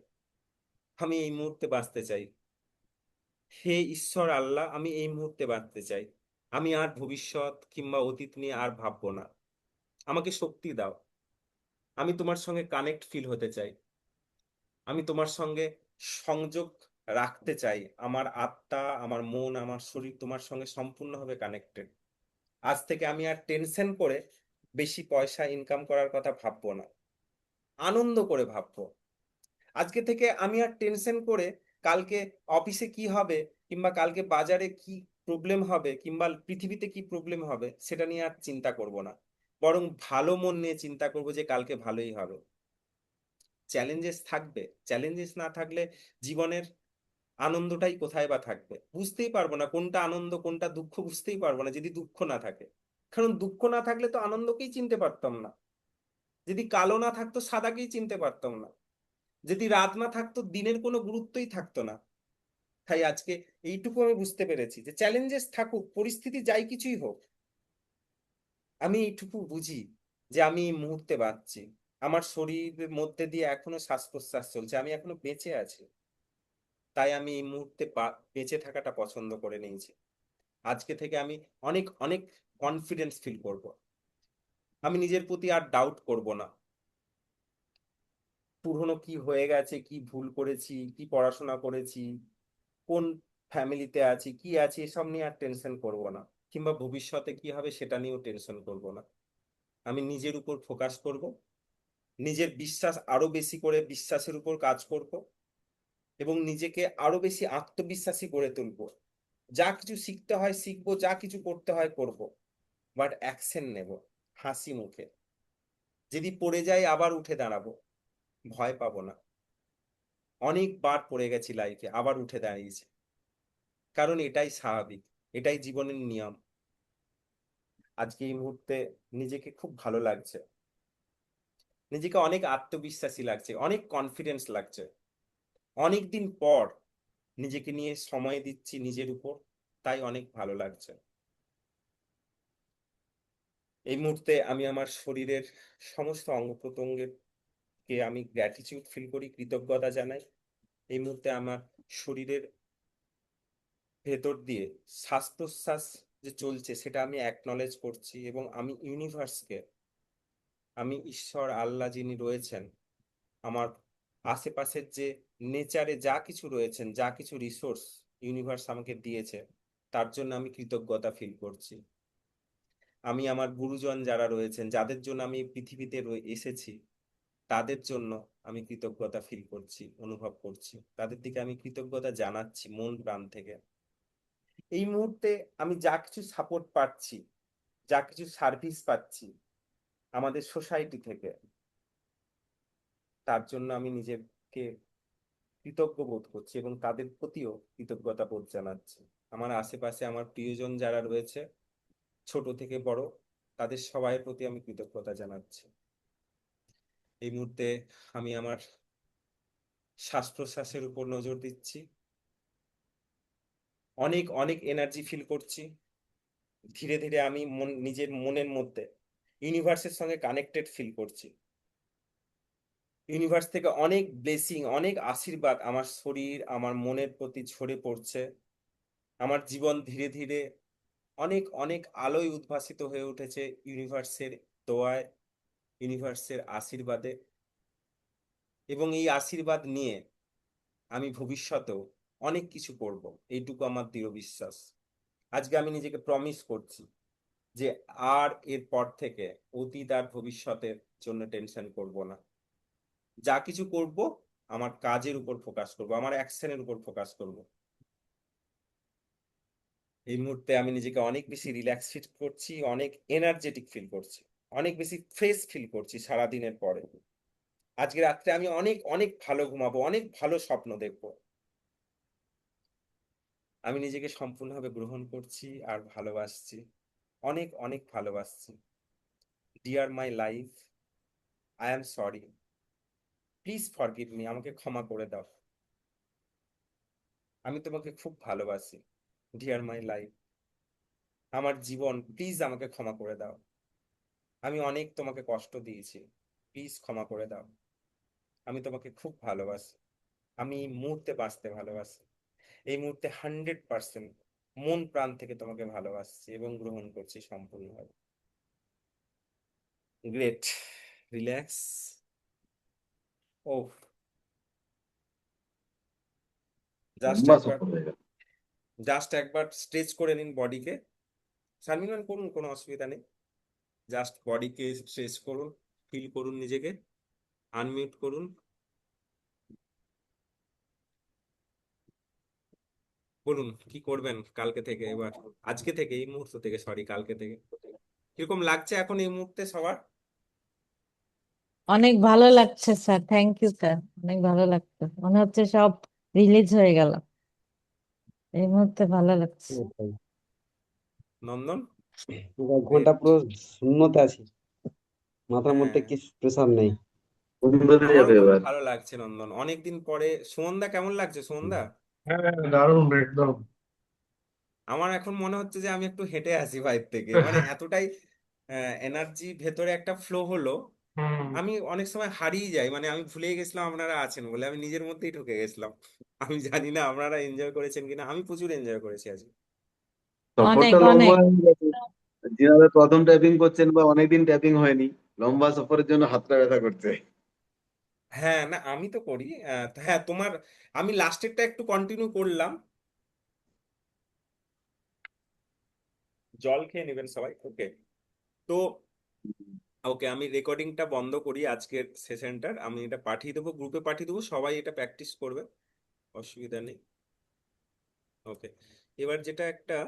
আমি এই মুহূর্তে বাঁচতে চাই। হে ঈশ্বর আল্লাহ, আমি এই মুহূর্তে বাঁচতে চাই। আমি আর ভবিষ্যৎ কিংবা অতীত নিয়ে আর ভাববো না। আমাকে শক্তি দাও। আমি তোমার সঙ্গে কানেক্ট ফিল হতে চাই। আমি তোমার সঙ্গে সংযোগ রাখতে চাই। আমার আত্মা, আমার মন, আমার শরীর তোমার সঙ্গে সম্পূর্ণভাবে কানেক্টেড। আজ থেকে আমি আর টেনশন করে বেশি পয়সা ইনকাম করার কথা ভাববো না, আনন্দ করে ভাববো। আজকে থেকে আমি আর টেনশন করে কালকে অফিসে কি হবে, কিংবা কালকে বাজারে কি প্রবলেম হবে, কিংবা পৃথিবীতে কি প্রবলেম হবে সেটা নিয়ে আর চিন্তা করব না। বরং ভালো মন নিয়ে চিন্তা করব যে কালকে ভালোই হবে। চ্যালেঞ্জেস থাকবে, চ্যালেঞ্জেস না থাকলে জীবনের আনন্দটাই কোথায় বা থাকবে? বুঝতেই পারবো না কোনটা আনন্দ কোনটা দুঃখ, বুঝতেই পারবো না যদি দুঃখ না থাকে। কারণ দুঃখ না থাকলে তো আনন্দকেই চিনতে পারতাম না। যদি কালো না থাকতো সাদাকেই চিনতে পারতাম না। যদি রাত না থাকতো দিনের কোনো গুরুত্বই থাকতো না। তাই আজকে এইটুকু আমি বুঝতে পেরেছি যে চ্যালেঞ্জেস থাকুক, পরিস্থিতি যাই কিছুই হোক, আমি এইটুকু বুঝি যে আমি এই মুহূর্তে বাঁচছি। আমার শরীরের মধ্যে দিয়ে এখনো শ্বাস প্রশ্বাস চলছে, আমি এখনো বেঁচে আছি। তাই আমি এই মুহূর্তে বেঁচে থাকাটা পছন্দ করে নিয়েছি। আজকে থেকে আমি অনেক অনেক কনফিডেন্স ফিল করব। আমি নিজের প্রতি আর ডাউট করব না। পুরনো কি হয়ে গেছে, কি ভুল করেছি, কি পড়াশোনা করেছি, কোন ফ্যামিলিতে আছি, কি আছি, এসব নিয়ে আর টেনশন করব না। কিংবা ভবিষ্যতে কি হবে সেটা নিয়েও টেনশন করব না। আমি নিজের উপর ফোকাস করব, নিজের বিশ্বাস আরো বেশি করে বিশ্বাসের উপর কাজ করব, এবং নিজেকে আরো বেশি আত্মবিশ্বাসী গড়ে তুলবো। যা কিছু শিখতে হয় শিখবো, যা কিছু করতে হয় করব, বাট অ্যাকশন নেব হাসি মুখে। যদি পড়ে যাই আবার উঠে দাঁড়াবো, ভয় পাবো না। অনেকবার পড়ে গেছি লাইফে, আবার উঠে দাঁড়িয়েছি। কারণ এটাই স্বাভাবিক, এটাই জীবনের নিয়ম। আজকে এই মুহূর্তে নিজেকে খুব ভালো লাগছে, নিজেকে অনেক আত্মবিশ্বাসী লাগছে, অনেক কনফিডেন্স লাগছে। অনেক দিন পর নিজেকে নিয়ে সময় দিচ্ছি নিজের উপর, তাই অনেক ভালো লাগছে। এই মুহূর্তে আমি আমার শরীরের সমস্ত অঙ্গ প্রত্যঙ্গের কে আমি গ্র্যাটিটিউড ফিল করি, কৃতজ্ঞতা জানাই। এই মুহূর্তে আমার শরীরের ভেতর দিয়ে শ্বাস প্রশ্বাস যে চলছে সেটা আমি অ্যাকনলেজ করছি, এবং আমি ইউনিভার্সকে, আমি ঈশ্বর আল্লাহ যিনি রয়েছেন, আমার আশেপাশের যে নেচারে যা কিছু রয়েছেন, যা কিছু রিসোর্স ইউনিভার্স আমাকে দিয়েছে, তার জন্য আমি কৃতজ্ঞতা ফিল করছি। আমি আমার গুরুজন যারা রয়েছেন, যাদের জন্য আমি এই পৃথিবীতে এসেছি, তাদের জন্য আমি কৃতজ্ঞতা ফিল করছি, অনুভব করছি। তাদের দিকে আমি কৃতজ্ঞতা জানাচ্ছি মন প্রাণ থেকে। এই মুহূর্তে আমি যা কিছু সাপোর্ট পাচ্ছি, যা কিছু সার্ভিস পাচ্ছি আমাদের সোসাইটি থেকে, তার জন্য আমি নিজেকে কৃতজ্ঞ বোধ করছি এবং তাদের প্রতিও কৃতজ্ঞতা বোধ জানাচ্ছি। আমার আশেপাশে আমার প্রিয়জন যারা রয়েছে, ছোট থেকে বড়, তাদের সবাইয়ের প্রতি আমি কৃতজ্ঞতা জানাচ্ছি। এই মুহূর্তে আমি আমার শ্বাস প্রশ্বাসের উপর নজর দিচ্ছি। অনেক অনেক এনার্জি ফিল করছি। ধীরে ধীরে আমি নিজের মনের মধ্যে ইউনিভার্সের সঙ্গে কানেক্টেড ফিল করছি। ইউনিভার্স থেকে অনেক ব্লেসিং, অনেক আশীর্বাদ আমার শরীর, আমার মনের প্রতি ঝরে পড়ছে। আমার জীবন ধীরে ধীরে অনেক অনেক আলোয় উদ্ভাসিত হয়ে উঠেছে ইউনিভার্সের দোয়ায়, ইউনিভার্সের আশীর্বাদে। এবং এই আশীর্বাদ নিয়ে আমি ভবিষ্যতেও অনেক কিছু করব, এইটুকু আমার দৃঢ় বিশ্বাস। আজকে আমি নিজেকে প্রমিস করছি যে আর এর পর থেকে অতীত আর ভবিষ্যতের জন্য টেনশন করব না। যা কিছু করব আমার কাজের উপর ফোকাস করব, আমার অ্যাকশনের উপর ফোকাস করব। এই মুহূর্তে আমি নিজেকে অনেক বেশি রিল্যাক্স ফিল করছি, অনেক এনার্জেটিক ফিল করছি, অনেক বেশি ফ্রেশ ফিল করছি সারাদিনের পরে। আজকে রাত্রে আমি অনেক অনেক ভালো ঘুমাবো, অনেক ভালো স্বপ্ন দেখবো। আমি নিজেকে সম্পূর্ণভাবে গ্রহণ করছি আর ভালোবাসছি, অনেক অনেক ভালোবাসছি। Dear my life, I am sorry, please forgive me, আমাকে ক্ষমা করে দাও। আমি তোমাকে খুব ভালোবাসি। ডিয়ার মাই লাইফ, আমার জীবন, প্লিজ আমাকে ক্ষমা করে দাও। আমি অনেক তোমাকে কষ্ট দিয়েছি, প্লিজ ক্ষমা করে দাও। আমি তোমাকে খুব ভালোবাসি। আমি এই মুহূর্তে বাঁচতে ভালোবাসি। এই মুহূর্তে 100% মন প্রাণ থেকে তোমাকে ভালোবাসছি এবং গ্রহণ করছি সম্পূর্ণভাবে। Great, relax. ও জাস্ট লম্বা একবার সফর হয়ে গেল। স্ট্রেচ করে নিন বডিকে। শারমিন ম্যাম করুন, কোনো অসুবিধা নেই। জাস্ট বডিকে স্ট্রেচ করুন, ফিল করুন নিজেকে। আনমিউট করুন। বলুন কি করবেন কালকে থেকে, এবার আজকে থেকে, এই মুহূর্ত থেকে, সরি কালকে থেকে কিরকম লাগছে এখন এই মুহূর্তে সবার? অনেক ভালো লাগছে স্যার, থ্যাংক ইউ স্যার, অনেক ভালো লাগছে, মনে হচ্ছে সব রিলিজ হয়ে গেল এই মুহূর্তে, ভালো লাগছে। নন্দন? ঘন্টা গ্রেট। পুরো শূন্যতে আছি, মাথার মধ্যে হ্যাঁ, কিছু প্রেসার নেই। ঘুম বেঁধে আমারও যাবে খুব এবার। ভালো লাগছে নন্দন, অনেকদিন পরে। সুমনদা কেমন লাগছে সুমনদা? হ্যাঁ, দারুণ একদম। আমার এখন মনে হচ্ছে যে আমি একটু হেঁটে আসি বাইর থেকে, মানে এতটাই এনার্জি ভেতরে একটা ফ্লো হলো। হুম। আমি অনেক সময় হারিয়ে যাই, মানে আমি ভুলে গেছিলাম আপনারা আছেন বলে, আমি নিজের মধ্যেই ঢুকে গেছিলাম। আমি জানি না আপনারা এনজয় করেছেন কিনা, আমি প্রচুর এনজয় করেছি আজকে। অনেক সফরটা অনেক। লম্বা হয়ে গেছে। যেভাবে প্রথম ট্যাপিং করছেন বা অনেকদিন ট্যাপিং হয়নি, লম্বা সফরের জন্য হাতটা ব্যথা করছে। হ্যাঁ, না আমি তো করি। হ্যাঁ তোমার, আমি লাস্টেরটা একটু কন্টিনিউ করলাম। জল খেয়ে নেবেন সবাই, ওকে? তো ওকে, আমি রেকর্ডিংটা বন্ধ করি আজকের সেশনটার, আমি এটা পাঠিয়ে দেবো, গ্রুপে পাঠিয়ে দেবো, সবাই এটা প্র্যাকটিস করবে, অসুবিধা নেই। ওকে, এবার যেটা একটা